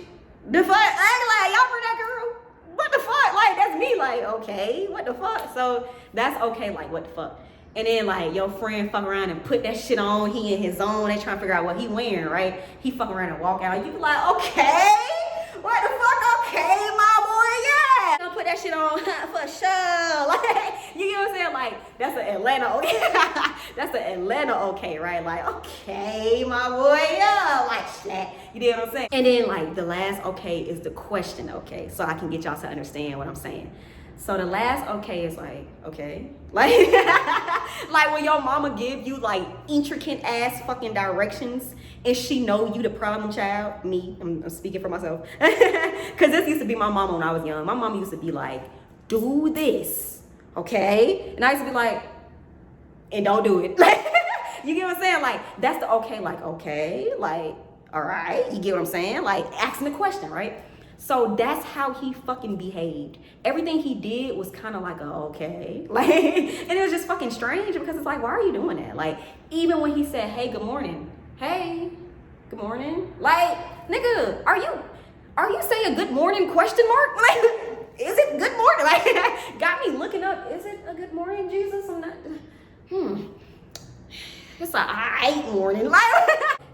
[SPEAKER 1] the fuck, like y'all heard that girl? What the fuck? Like that's me, like okay, what the fuck? So that's okay, like what the fuck? And then like your friend fuck around and put that shit on, he in his zone, they trying to figure out what he wearing, right? He fuck around and walk out, you be like, okay, what the fuck, okay, my boy, yeah. Don't put that shit on for sure, like, you get what I'm saying? Like, that's an Atlanta okay, that's an Atlanta okay, right? Like, okay, my boy, yeah, like, slap, you know what I'm saying? And then like the last okay is the question okay, so I can get y'all to understand what I'm saying. So the last okay is like, okay. Like, like when your mama give you like intricate ass fucking directions and she know you the problem child. Me, I'm speaking for myself. Cause this used to be my mama when I was young. My mama used to be like, do this, okay? And I used to be like, and don't do it. Like, you get what I'm saying? Like, that's the okay, like, okay, like, all right, you get what I'm saying? Like, asking the question, right? So that's how he fucking behaved. Everything he did was kind of like a okay. Like, and it was just fucking strange because it's like, why are you doing that? Like, even when he said, hey, good morning. Hey, good morning. Like, nigga, are you saying good morning question mark? Like, is it good morning? Like, got me looking up, is it a good morning, Jesus? I'm not, it's a aight morning. Like,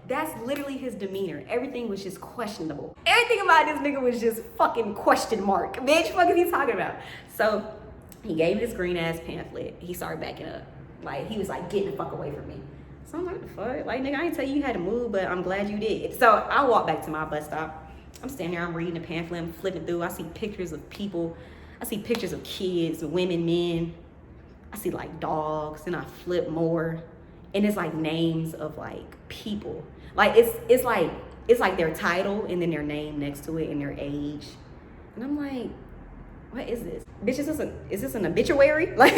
[SPEAKER 1] that's literally his demeanor. Everything was just questionable. Everything about this nigga was just fucking question mark. Bitch, what is he talking about? So he gave this green ass pamphlet. He started backing up. Like, he was like, get the fuck away from me. So I'm like, the fuck? Like, nigga, I didn't tell you had to move, but I'm glad you did. So I walk back to my bus stop. I'm standing there, I'm reading the pamphlet, I'm flipping through. I see pictures of people. I see pictures of kids, women, men. I see like dogs, and I flip more. And it's like names of like people. Like it's like their title and then their name next to it and their age. And I'm like, what is this? Bitch, is this an obituary? Like,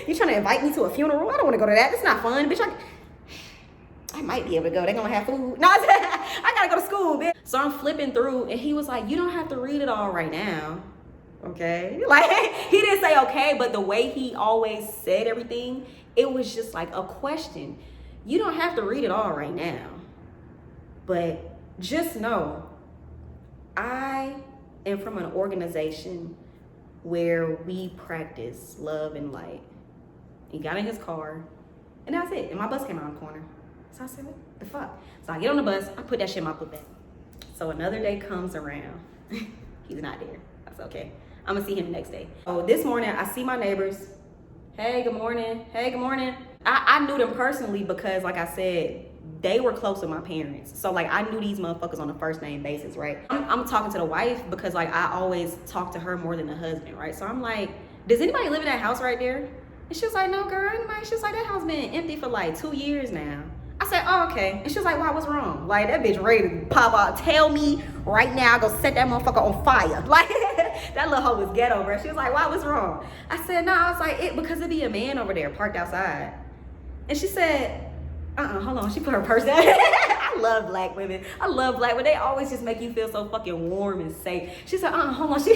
[SPEAKER 1] you trying to invite me to a funeral? I don't want to go to that. It's not fun, bitch. I might be able to go. They're gonna have food. No, I gotta go to school, bitch. So I'm flipping through and he was like, you don't have to read it all right now. Okay? Like, he didn't say okay, but the way he always said everything, it was just like a question. You don't have to read it all right now. But just know, I am from an organization where we practice love and light. He got in his car, and that's it. And my bus came around the corner. So I said, what the fuck? So I get on the bus, I put that shit in my book bag. So another day comes around. He's not there. That's okay. I'm gonna see him the next day. So this morning, I see my neighbors. Hey, good morning. Hey, good morning. I knew them personally because, like I said, they were close with my parents. So, like, I knew these motherfuckers on a first name basis, right? I'm talking to the wife because, like, I always talk to her more than the husband, right? So I'm like, does anybody live in that house right there? And she was like, no, girl, anybody. She was like, that house been empty for, like, 2 years now. I said, oh, okay. And she was like, why, what's wrong? Like, that bitch ready to pop out. Tell me right now, go set that motherfucker on fire. Like, that little hoe was ghetto, bro. She was like, why, what's wrong? I said, no, I was like, because it be a man over there parked outside. And she said, hold on. She put her purse down. I love black women. I love black women. They always just make you feel so fucking warm and safe. She said, hold on. She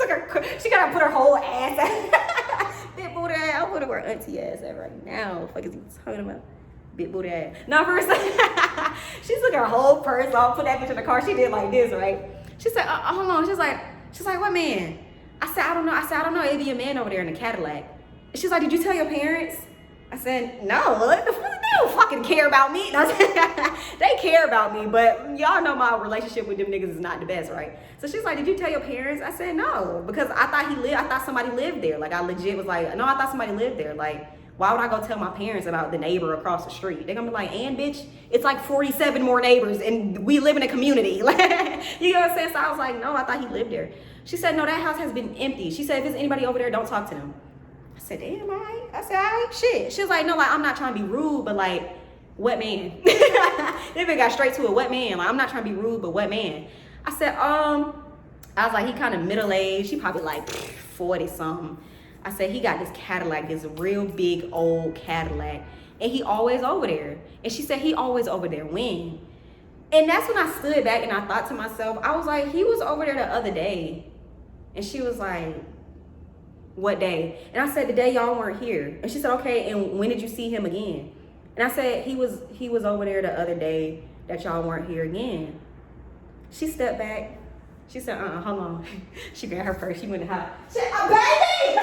[SPEAKER 1] gotta put her whole ass out. Big booty ass. I wonder where auntie ass at right now. What the fuck is he talking about? Big booty ass. No, first, she took her whole purse off, put that bitch in the car. She did like this, right? She said, hold on. She's like, what man? I said, I don't know. It'd be a man over there in the Cadillac. And she's like, did you tell your parents? I said, no, what the fuck? They don't fucking care about me. And I said, they care about me, but y'all know my relationship with them niggas is not the best, right? So she's like, did you tell your parents? I said, no, because I thought somebody lived there. Like, I legit was like, no, I thought somebody lived there. Like, why would I go tell my parents about the neighbor across the street? They're gonna be like, and bitch, it's like 47 more neighbors and we live in a community. Like, you know what I'm saying? So I was like, no, I thought he lived there. She said, no, that house has been empty. She said, if there's anybody over there, don't talk to them. I said, damn, all right. I said, all right, shit. She was like, no, like, I'm not trying to be rude, but like, what man? They got straight to it, what man? Like, I'm not trying to be rude, but what man? I said, I was like, he kind of middle-aged. He probably like 40 something. I said, he got this Cadillac, this real big old Cadillac, and he always over there. And she said, he always over there when? And that's when I stood back and I thought to myself, I was like, he was over there the other day. And she was like, what day? And I said, the day y'all weren't here. And she said, okay, and when did you see him again? And I said, he was over there the other day that y'all weren't here again. She stepped back. She said, hold on. She grabbed her purse. She went in the house. She said, baby!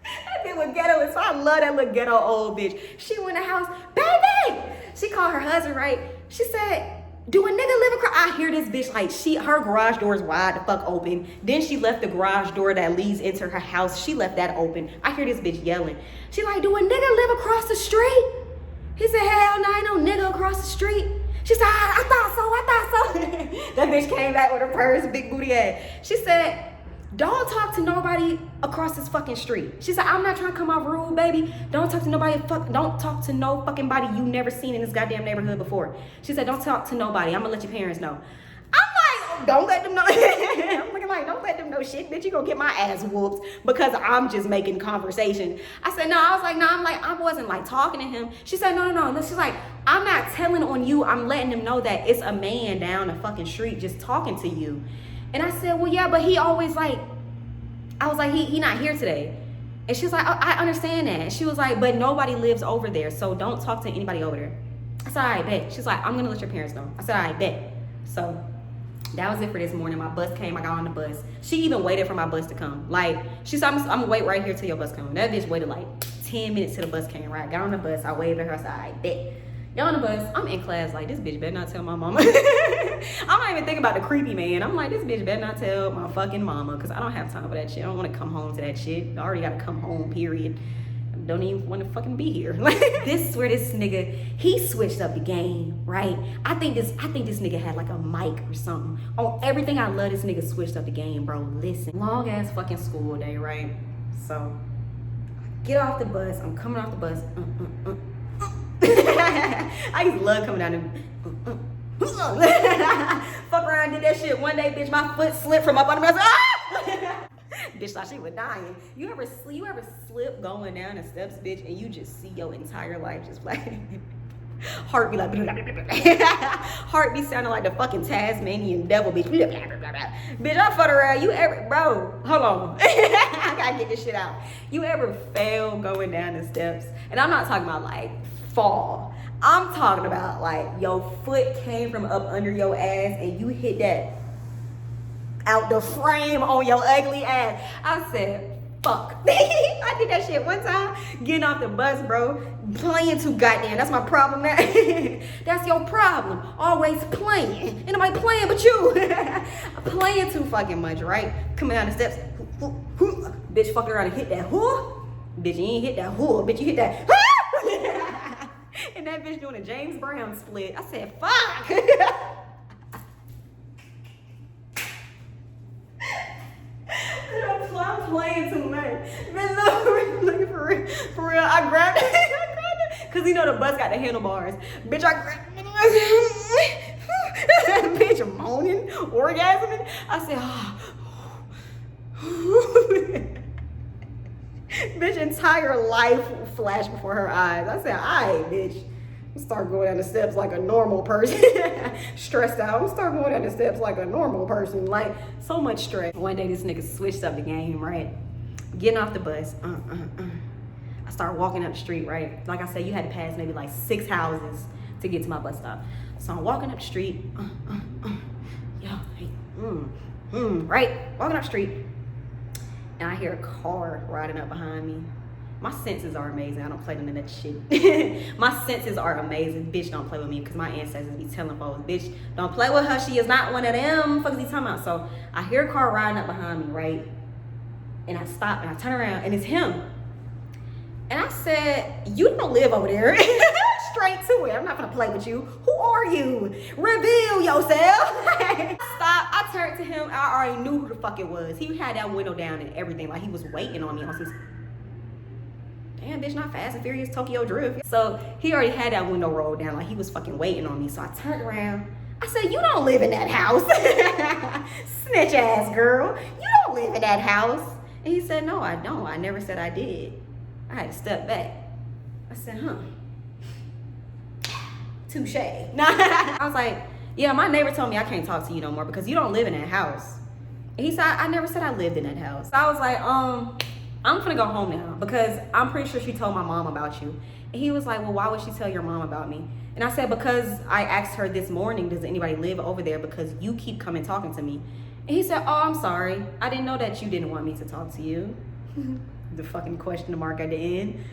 [SPEAKER 1] That bitch was ghetto. So I love that little ghetto old bitch. She went in the house, baby! She called her husband, right? She said, do a nigga live across? I hear this bitch like her garage door is wide the fuck open. Then she left the garage door that leads into her house. She left that open. I hear this bitch yelling. She like, do a nigga live across the street? He said, hell no, ain't no nigga across the street. She said, I thought so. That bitch came back with her purse, big booty ass. She said, don't talk to nobody across this fucking street. She said, I'm not trying to come off rude, baby. Don't talk to nobody, don't talk to no fucking body you never seen in this goddamn neighborhood before. She said, don't talk to nobody. I'm gonna let your parents know. I'm like, don't let them know. I'm looking like, don't let them know shit, bitch. You gonna get my ass whooped because I'm just making conversation. I said, no, I was like, no, I wasn't like talking to him. She said, no. She's like, I'm not telling on you. I'm letting them know that it's a man down the fucking street just talking to you. And I said, well, yeah, but he always like, I was like, he not here today. And she was like, oh, I understand that. And she was like, but nobody lives over there, so don't talk to anybody over there. I said, all right, bet. She's like, I'm gonna let your parents know. I said, all right, bet. So that was it for this morning. My bus came, I got on the bus. She even waited for my bus to come. Like, she said, I'm gonna wait right here till your bus comes. That bitch waited like 10 minutes till the bus came, right? Got on the bus, I waved at her, I said, all right, bet. Got on the bus, I'm in class like, this bitch better not tell my mama. I'm not even thinking about the creepy man. I'm like, this bitch better not tell my fucking mama, because I don't have time for that shit. I don't want to come home to that shit. I already got to come home, period. Don't even want to fucking be here. This is where this nigga, he switched up the game, right? I think this nigga had like a mic or something. On everything I love, this nigga switched up the game, bro. Listen, long ass fucking school day, right? So, get off the bus. I'm coming off the bus. I used to love coming down the fuck around, did that shit one day, bitch. My foot slipped from up under me. I was like, ah! Bitch thought she was dying. You ever slip going down the steps, bitch, and you just see your entire life just like heart be like heart be sounding like the fucking Tasmanian devil, bitch. Bitch, I fuck around. You ever, bro? Hold on. I gotta get this shit out. You ever fail going down the steps? And I'm not talking about like fall. I'm talking about like your foot came from up under your ass and you hit that out the frame on your ugly ass. I said, fuck. I did that shit one time, getting off the bus, bro, playing too goddamn. That's my problem now. That's your problem. Always playing. Ain't nobody playing but you. Playing too fucking much, right? Coming down the steps. Bitch fucking around and hit that whore. Bitch, you ain't hit that whore. Bitch, you hit that. And that bitch doing a James Brown split. I said, fuck. I'm playing too much. Look, for real, I grabbed it, cause you know the bus got the handlebars. Bitch, I grabbed it. Bitch, I'm moaning, orgasming. I said, oh. Bitch, entire life flashed before her eyes. I said, all right, bitch. Start going down the steps like a normal person. Stressed out. I'm start going down the steps like a normal person. Like, so much stress. One day, this nigga switched up the game, right? Getting off the bus. I start walking up the street, right? Like I said, you had to pass maybe like 6 houses to get to my bus stop. So I'm walking up the street. Right? Walking up the street. And I hear a car riding up behind me. My senses are amazing. I don't play none of that shit. My senses are amazing. Bitch, don't play with me because my ancestors be telling folks, bitch, don't play with her. She is not one of them. Fuck is he talking about? So I hear a car riding up behind me, right? And I stop and I turn around and it's him. And I said, you don't live over there. Straight to it. I'm not gonna play with you. Who are you? Reveal yourself. Stop. I turned to him. I already knew who the fuck it was. He had that window down and everything. Like he was waiting on me on his. Damn, bitch, not Fast and Furious, Tokyo Drift. So he already had that window rolled down, like he was fucking waiting on me. So I turned around. I said, you don't live in that house. Snitch ass girl. You don't live in that house. And he said, no, I don't. I never said I did. I had to step back. I said, huh. Touche. I was like, yeah, my neighbor told me I can't talk to you no more because you don't live in that house. And he said, I never said I lived in that house. So I was like, I'm gonna go home now because I'm pretty sure she told my mom about you. And he was like, well, why would she tell your mom about me? And I said, because I asked her this morning, does anybody live over there? Because you keep coming talking to me. And he said, oh, I'm sorry. I didn't know that you didn't want me to talk to you. The fucking question mark at the end.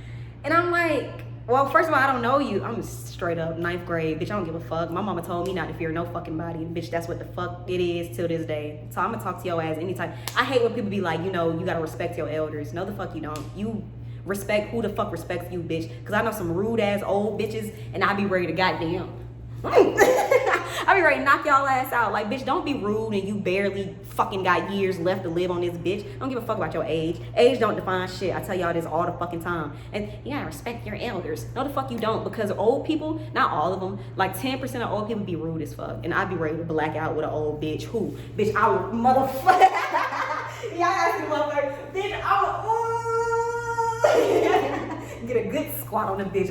[SPEAKER 1] And I'm like, well, first of all, I don't know you. I'm straight up 9th grade. Bitch, I don't give a fuck. My mama told me not to fear no fucking body. And bitch, that's what the fuck it is till this day. So I'm gonna talk to your ass anytime. I hate when people be like, you know, you gotta respect your elders. No, the fuck you don't. You respect who the fuck respects you, bitch. Because I know some rude ass old bitches and I be ready to goddamn. I be ready to knock y'all ass out. Like, bitch, don't be rude and you barely fucking got years left to live on this bitch. I don't give a fuck about your age. Age don't define shit. I tell y'all this all the fucking time. And you gotta respect your elders. No, the fuck you don't, because old people, not all of them, like 10% of old people be rude as fuck. And I be ready to black out with an old bitch. Who? Bitch, I would motherfucker. Y'all ask me motherfucker. Bitch, I would get a good squat on the bitch.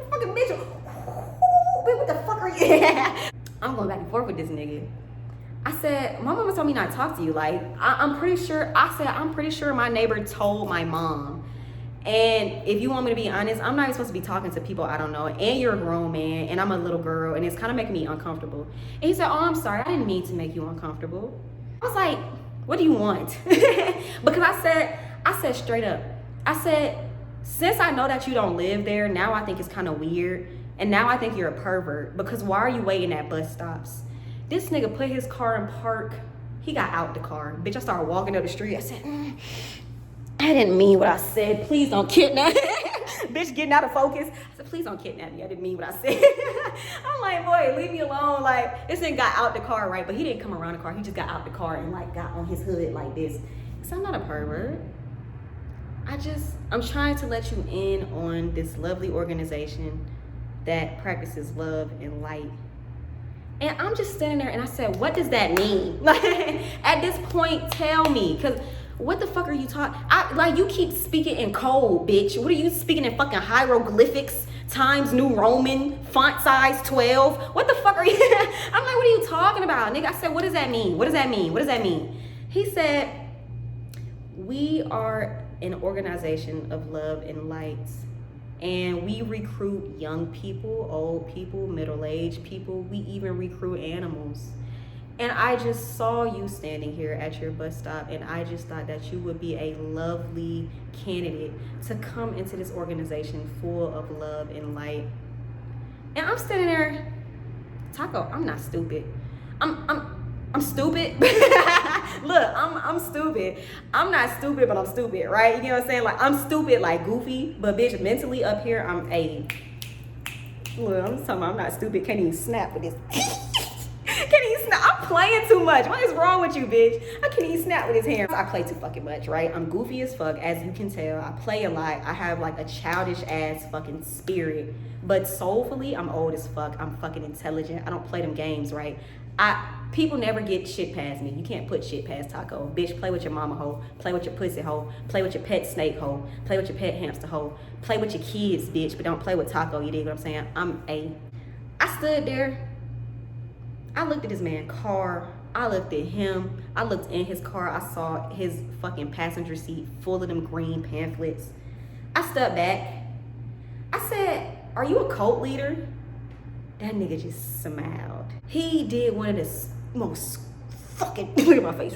[SPEAKER 1] Fucking bitch. What the fuck are you? I'm going back and forth with this nigga. I said, my mama told me not to talk to you. Like, I'm pretty sure my neighbor told my mom. And if you want me to be honest, I'm not even supposed to be talking to people I don't know. And you're a grown man, and I'm a little girl, and it's kind of making me uncomfortable. And he said, oh, I'm sorry. I didn't mean to make you uncomfortable. I was like, what do you want? Because I said straight up, I said, since I know that you don't live there, now I think it's kind of weird. And now I think you're a pervert, because why are you waiting at bus stops? This nigga put his car in park. He got out the car. Bitch, I started walking up the street. I said, I didn't mean what I said. Please don't kidnap me. Bitch getting out of focus. I said, please don't kidnap me. I didn't mean what I said. I'm like, boy, leave me alone. Like, this nigga got out the car, right? But he didn't come around the car. He just got out the car and like got on his hood like this. So I'm not a pervert. I'm trying to let you in on this lovely organization that practices love and light. And I'm just standing there and I said, what does that mean? Like, at this point, tell me, because what the fuck are you talking? Like, you keep speaking in code, bitch. What are you speaking in fucking hieroglyphics, Times New Roman, font size 12? What the fuck are you? I'm like, what are you talking about, nigga? I said, what does that mean? What does that mean? What does that mean? He said, we are an organization of love and light. And we recruit young people, old people, middle-aged people. We even recruit animals. And I just saw you standing here at your bus stop, and I just thought that you would be a lovely candidate to come into this organization full of love and light. And I'm standing there, Taco, I'm not stupid. I'm stupid. Look, I'm stupid. I'm not stupid, but I'm stupid, right? You know what I'm saying? Like, I'm stupid, like goofy, but bitch, mentally up here, I'm a. Look, I'm talking about I'm not stupid. Can't even snap with this. Can't even snap. I'm playing too much. What is wrong with you, bitch? I can't even snap with his hair. I play too fucking much, right? I'm goofy as fuck, as you can tell. I play a lot. I have like a childish ass fucking spirit, but soulfully, I'm old as fuck. I'm fucking intelligent. I don't play them games, right? People never get shit past me. You can't put shit past Taco. Bitch, play with your mama hoe. Play with your pussy hoe. Play with your pet snake hoe. Play with your pet hamster hoe. Play with your kids, bitch, but don't play with Taco. You dig what I'm saying? I stood there. I looked at this man's car. I looked at him. I looked in his car. I saw his fucking passenger seat full of them green pamphlets. I stepped back. I said, are you a cult leader? That nigga just smiled. He did one of the most fucking, look at my face,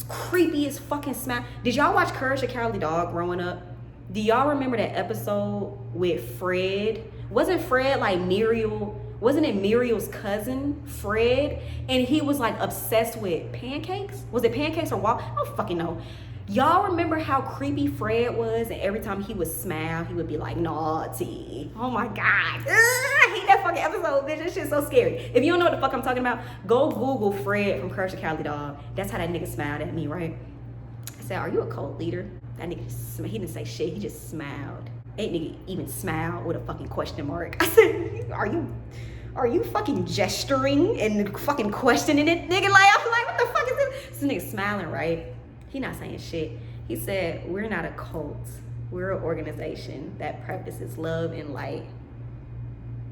[SPEAKER 1] creepiest fucking smile. Did y'all watch Courage the Cowardly Dog growing up? Do y'all remember that episode with Fred? Wasn't Fred like Muriel? Wasn't it Muriel's cousin, Fred? And he was like obsessed with pancakes? Was it pancakes or waffles? I don't fucking know. Y'all remember how creepy Fred was? And every time he would smile, he would be like, naughty. Oh my God. I hate that fucking episode, bitch. That shit's so scary. If you don't know what the fuck I'm talking about, go Google Fred from Courage the Cowardly Dog. That's how that nigga smiled at me, right? I said, are you a cult leader? That nigga, he didn't say shit. He just smiled. That nigga even smiled with a fucking question mark. I said, are you fucking gesturing and fucking questioning it, nigga? Like, I'm like, what the fuck is this? This nigga smiling, right? He not saying shit. He said, we're not a cult. We're an organization that practices love and light.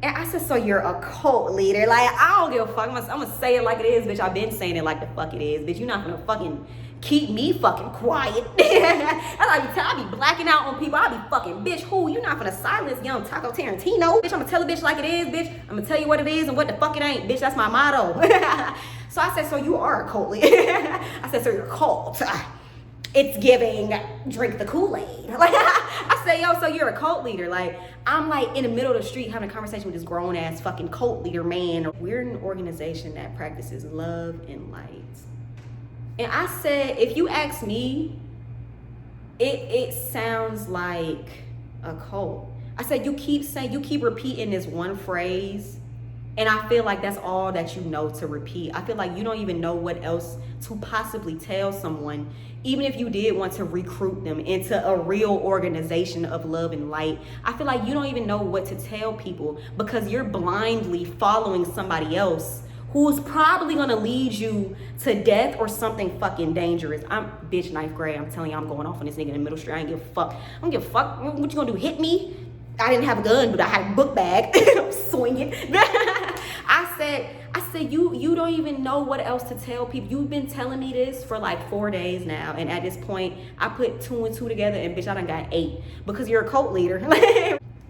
[SPEAKER 1] And I said, so you're a cult leader? Like, I don't give a fuck. I'm gonna say it like it is, bitch. I've been saying it like the fuck it is, bitch. You're not gonna fucking keep me fucking quiet. I be blacking out on people. I be fucking, bitch, who? You're not gonna silence young Taco Tarantino. Bitch, I'm gonna tell a bitch like it is, bitch. I'm gonna tell you what it is and what the fuck it ain't, bitch. That's my motto. So I said, so you are a cult leader. I said, so you're a cult. It's giving drink the Kool-Aid. Like, I say, yo, so you're a cult leader. Like, I'm like in the middle of the street having a conversation with this grown ass fucking cult leader man. We're an organization that practices love and light. And I said, if you ask me, it sounds like a cult. I said, you keep repeating this one phrase And I feel like that's all that you know to repeat. I feel like you don't even know what else to possibly tell someone, even if you did want to recruit them into a real organization of love and light. I feel like you don't even know what to tell people because you're blindly following somebody else who's probably gonna lead you to death or something fucking dangerous. I'm bitch ninth grade. I'm telling you, I'm going off on this nigga in the middle street. I ain't give a fuck. I don't give a fuck. What you gonna do? Hit me? I didn't have a gun, but I had a book bag. I'm swinging. I said, you don't even know what else to tell people. You've been telling me this for like 4 days now. And at this point, I put 2 and 2 together and bitch, I done got 8 because you're a cult leader.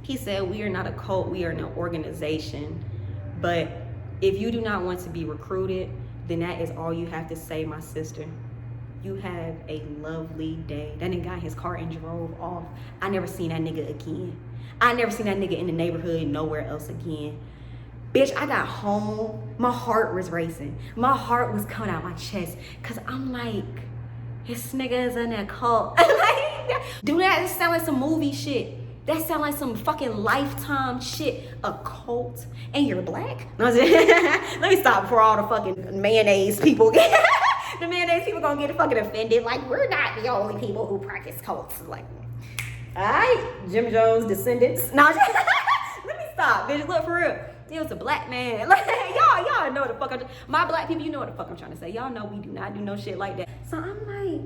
[SPEAKER 1] He said, we are not a cult, we are an organization. But if you do not want to be recruited, then that is all you have to say, my sister. You have a lovely day. That nigga got his car and drove off. I never seen that nigga again. I never seen that nigga in the neighborhood nowhere else again. Bitch, I got home. My heart was racing. My heart was coming out my chest. Cause I'm like, this nigga is in that cult. Like, do that sound like some movie shit. That sound like some fucking Lifetime shit. A cult. And you're black? Let me stop before all the fucking mayonnaise people get the mayonnaise people gonna get fucking offended. Like, we're not the only people who practice cults. Like, alright, Jim Jones descendants. No, let me stop, bitch. Look, for real. It was a black man. Like, y'all know what the fuck my black people, you know what the fuck I'm trying to say. Y'all know we do not do no shit like that. So I'm like,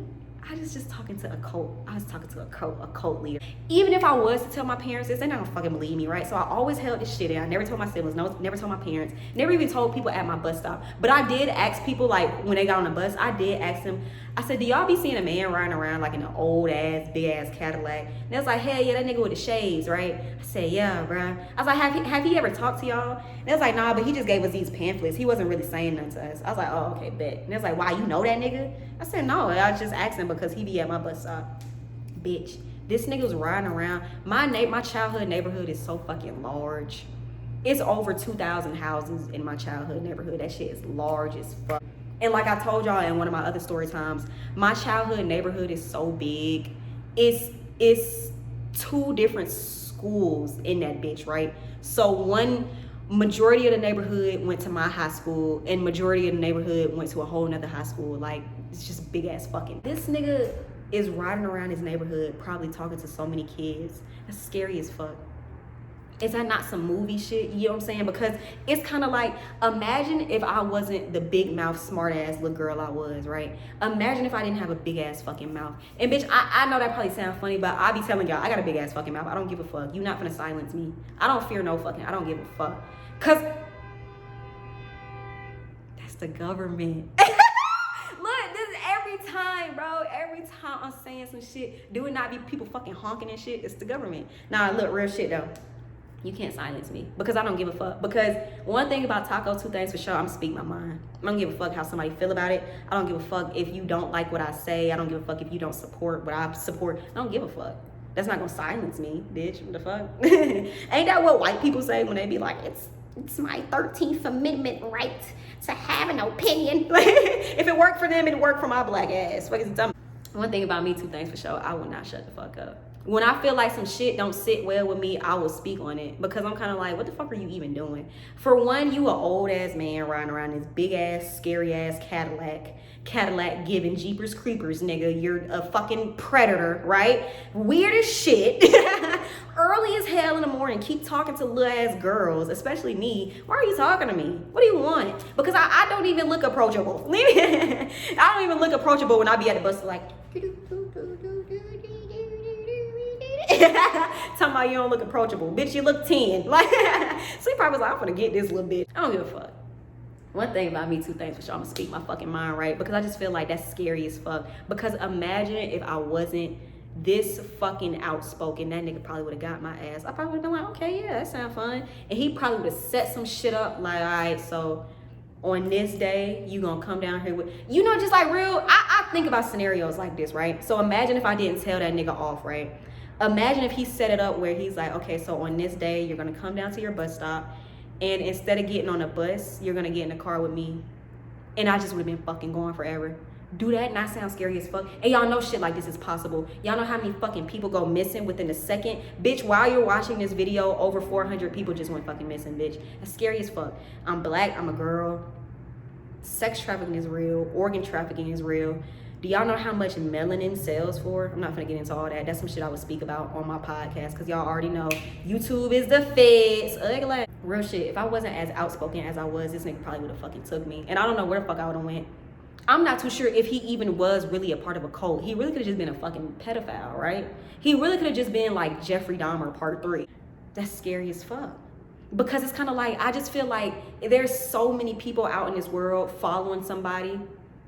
[SPEAKER 1] I was just talking to a cult. I was talking to a cult leader. Even if I was to tell my parents this, they're not gonna fucking believe me, right? So I always held this shit in. I never told my siblings, never told my parents, never even told people at my bus stop. But I did ask people, like, when they got on the bus, I did ask them, I said, do y'all be seeing a man riding around like in an old ass, big ass Cadillac? And they was like, hell yeah, that nigga with the shades, right? I said, yeah, bro. I was like, have he ever talked to y'all? And they was like, nah, but he just gave us these pamphlets. He wasn't really saying nothing to us. I was like, oh, okay, bet. And they was like, why, you know that nigga? I said, no, I was just asking because he be at my bus stop. Bitch, this nigga was riding around. My childhood neighborhood is so fucking large. It's over 2,000 houses in my childhood neighborhood. That shit is large as fuck. And like I told y'all in one of my other story times, my childhood neighborhood is so big. It's 2 different schools in that bitch, right? So one majority of the neighborhood went to my high school and majority of the neighborhood went to a whole nother high school. Like, it's just big ass fucking. This nigga is riding around his neighborhood probably talking to so many kids. That's scary as fuck. Is that not some movie shit? You know what I'm saying? Because it's kind of like, imagine if I wasn't the big mouth, smart ass little girl I was, right? Imagine if I didn't have a big ass fucking mouth. And bitch, I know that probably sounds funny, but I be telling y'all, I got a big ass fucking mouth. I don't give a fuck. You not finna silence me. I don't fear no fucking, I don't give a fuck. Cause that's the government. Look, this is every time, bro. Every time I'm saying some shit, do it not be people fucking honking and shit? It's the government. Nah, look, real shit though. You can't silence me because I don't give a fuck. Because one thing about Taco, 2 things for sure, I'm gonna speak my mind. I don't give a fuck how somebody feel about it. I don't give a fuck if you don't like what I say. I don't give a fuck if you don't support what I support. I don't give a fuck. That's not gonna silence me, bitch. What the fuck? Ain't that what white people say when they be like, it's my 13th Amendment right to have an opinion? If it worked for them, it worked for my black ass. Fuck is dumb. One thing about me, 2 things for sure, I will not shut the fuck up. When I feel like some shit don't sit well with me, I will speak on it because I'm kind of like, what the fuck are you even doing? For one, you a old ass man riding around this big ass, scary ass Cadillac giving Jeepers Creepers, nigga. You're a fucking predator, right? Weird as shit. Early as hell in the morning, keep talking to little ass girls, especially me. Why are you talking to me? What do you want? Because I don't even look approachable. I don't even look approachable when I be at the bus like, talking about you don't look approachable. Bitch, you look 10. Like, so he probably was like, I'm gonna get this little bitch. I don't give a fuck. One thing about me, 2 things for sure, I'm gonna speak my fucking mind, right? Because I just feel like that's scary as fuck. Because imagine if I wasn't this fucking outspoken, that nigga probably would have got my ass. I probably would have been like, okay, yeah, that sound fun. And he probably would have set some shit up like, all right, so on this day, you gonna come down here with, you know, just like real, I think about scenarios like this, right? So imagine if I didn't tell that nigga off, right? Imagine if he set it up where he's like, okay, so on this day, you're gonna come down to your bus stop, and instead of getting on a bus, you're gonna get in a car with me. And I just would have been fucking going forever. Do that not sound scary as fuck? And y'all know shit like this is possible. Y'all know how many fucking people go missing within a second? Bitch, while you're watching this video, over 400 people just went fucking missing, bitch. That's scary as fuck. I'm black, I'm a girl. Sex trafficking is real. Organ trafficking is real. Do y'all know how much melanin sells for? I'm not gonna get into all that. That's some shit I would speak about on my podcast, because y'all already know YouTube is the feds. Ugly. Real shit. If I wasn't as outspoken as I was, this nigga probably would have fucking took me. And I don't know where the fuck I would have went. I'm not too sure if he even was really a part of a cult. He really could have just been a fucking pedophile, right? He really could have just been like Jeffrey Dahmer part 3. That's scary as fuck. Because it's kind of like, I just feel like there's so many people out in this world following somebody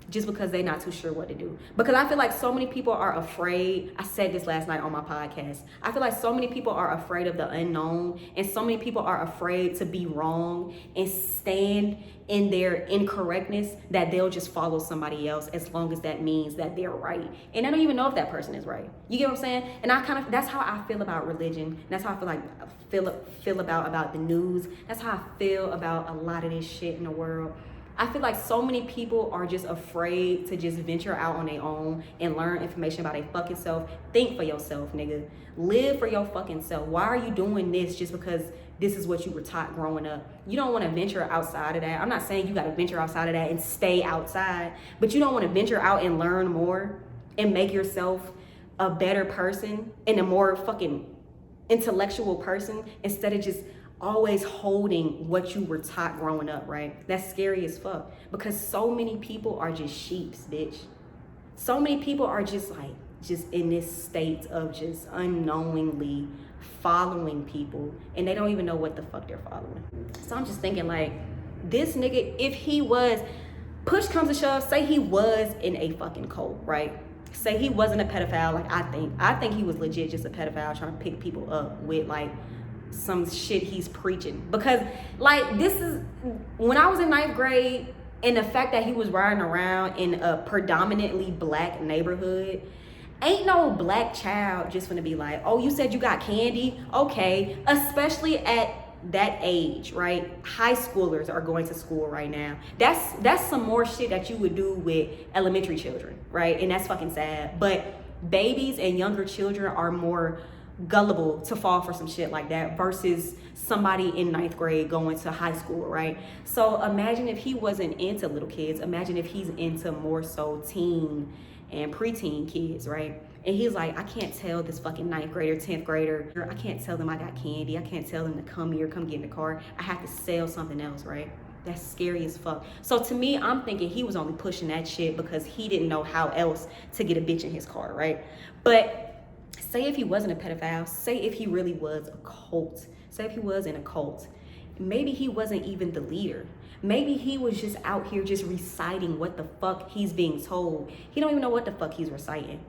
[SPEAKER 1] just because they're not too sure what to do. Because I feel like so many people are afraid. I said this last night on my podcast. I feel like so many people are afraid of the unknown, and so many people are afraid to be wrong and stand in their incorrectness, that they'll just follow somebody else as long as that means that they're right. And I don't even know if that person is right. You get what I'm saying? And that's how I feel about religion. That's how I feel about the news. That's how I feel about a lot of this shit in the world. I feel like so many people are just afraid to just venture out on their own and learn information about their fucking self. Think for yourself, nigga. Live for your fucking self. Why are you doing this just because this is what you were taught growing up? You don't want to venture outside of that. I'm not saying you got to venture outside of that and stay outside, but you don't want to venture out and learn more and make yourself a better person and a more fucking intellectual person, instead of just always holding what you were taught growing up, right? That's scary as fuck, because so many people are just sheeps, bitch. So many people are just in this state of just unknowingly following people, and they don't even know what the fuck they're following. So I'm just thinking, like, this nigga, if he was, push comes to shove, say he was in a fucking cult, right? Say he wasn't a pedophile, like I think he was legit just a pedophile trying to pick people up with like some shit he's preaching. Because like, this is when I was in 9th grade, and the fact that he was riding around in a predominantly black neighborhood, ain't no black child just gonna be like, oh, you said you got candy? Okay. Especially at that age, right? High schoolers are going to school right now. That's some more shit that you would do with elementary children, right? And that's fucking sad. But babies and younger children are more gullible to fall for some shit like that versus somebody in 9th grade going to high school, right? So imagine if he wasn't into little kids. Imagine if he's into more so teen and preteen kids, right? And he's like, I can't tell this fucking 9th grader, 10th grader, I can't tell them I got candy. I can't tell them to come here, come get in the car. I have to sell something else, right? That's scary as fuck. So to me, I'm thinking he was only pushing that shit because he didn't know how else to get a bitch in his car, right? But say if he wasn't a pedophile, say if he really was a cult, say if he was in a cult, maybe he wasn't even the leader. Maybe he was just out here just reciting what the fuck he's being told. He don't even know what the fuck he's reciting.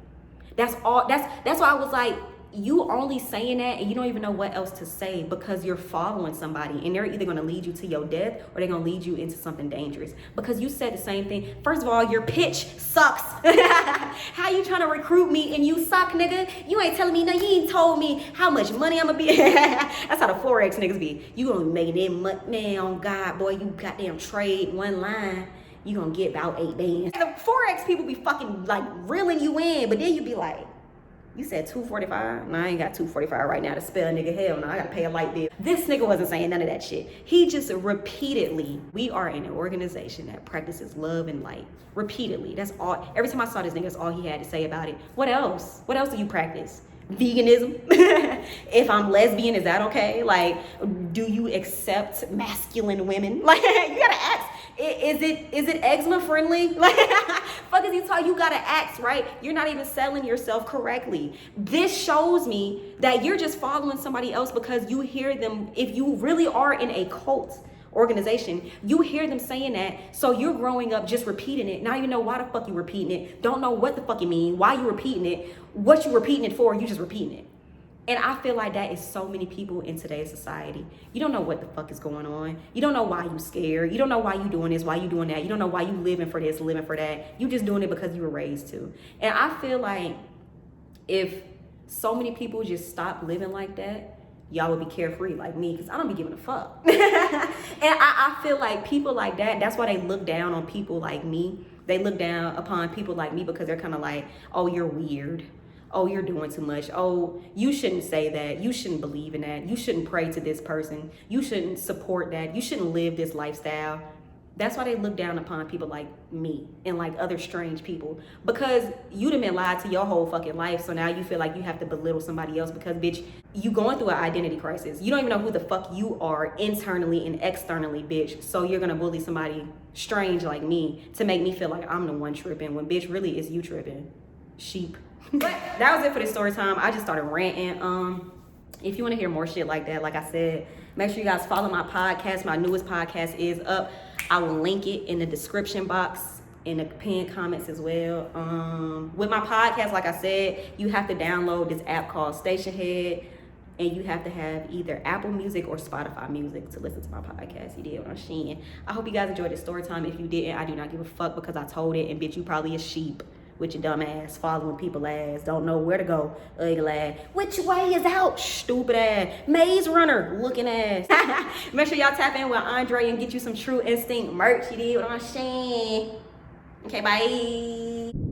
[SPEAKER 1] That's all. That's why I was like, you only saying that and you don't even know what else to say, because you're following somebody and they're either going to lead you to your death or they're going to lead you into something dangerous, because you said the same thing. First of all, your pitch sucks. How you trying to recruit me and you suck, nigga? You ain't telling me nothing. You ain't told me how much money I'm gonna be. That's how the Forex niggas be. You gonna make that money, man, on God, boy. You goddamn trade one line, you gonna get about 8 bands. The Forex people be fucking like reeling you in, but then you be like, you said 245? No, I ain't got 245 right now to spell, nigga. Hell no, I gotta pay a light bill. This nigga wasn't saying none of that shit. He just repeatedly, we are in an organization that practices love and light. Repeatedly. That's all. Every time I saw this nigga, that's all he had to say about it. What else? What else do you practice? Veganism? If I'm lesbian, is that okay? Like, do you accept masculine women? Like, you gotta ask. Is it eczema friendly? Like, fuck is he talking? You gotta ask, right? You're not even selling yourself correctly. This shows me that you're just following somebody else because you hear them. If you really are in a cult organization, you hear them saying that, so you're growing up just repeating it. Not even know why the fuck you repeating it. Don't know what the fuck you mean. Why you repeating it? What you repeating it for? You just repeating it. And I feel like that is so many people in today's society. You don't know what the fuck is going on. You don't know why you scared. You don't know why you doing this, why you doing that. You don't know why you living for this, living for that. You just doing it because you were raised to. And I feel like if so many people just stop living like that, y'all would be carefree like me, because I don't be giving a fuck. And I feel like people like that, that's why they look down on people like me They look down upon people like me because they're kind of like, oh, you're weird. Oh, you're doing too much. Oh, you shouldn't say that. You shouldn't believe in that. You shouldn't pray to this person. You shouldn't support that. You shouldn't live this lifestyle. That's why they look down upon people like me and like other strange people, because you done been lied to your whole fucking life. So now you feel like you have to belittle somebody else because, bitch, you going through an identity crisis. You don't even know who the fuck you are internally and externally, bitch. So you're gonna bully somebody strange like me to make me feel like I'm the one tripping when, bitch, really it's you tripping. Sheep. But that was it for this story time. I just started ranting. If you want to hear more shit like that, like I said, make sure you guys follow my podcast. My newest podcast is up. I will link it in the description box, in the pinned comments as well. With my podcast, like I said, you have to download this app called Station Head, and you have to have either Apple Music or Spotify Music to listen to my podcast. You did what I'm saying. I hope you guys enjoyed this story time. If you didn't, I do not give a fuck because I told it, and bitch, you probably a sheep with your dumb ass, following people ass, don't know where to go, ugly ass. Which way is out, stupid ass, maze runner looking ass. Make sure y'all tap in with Andre and get you some True Instinct merch. You did what I'm saying. Okay, bye.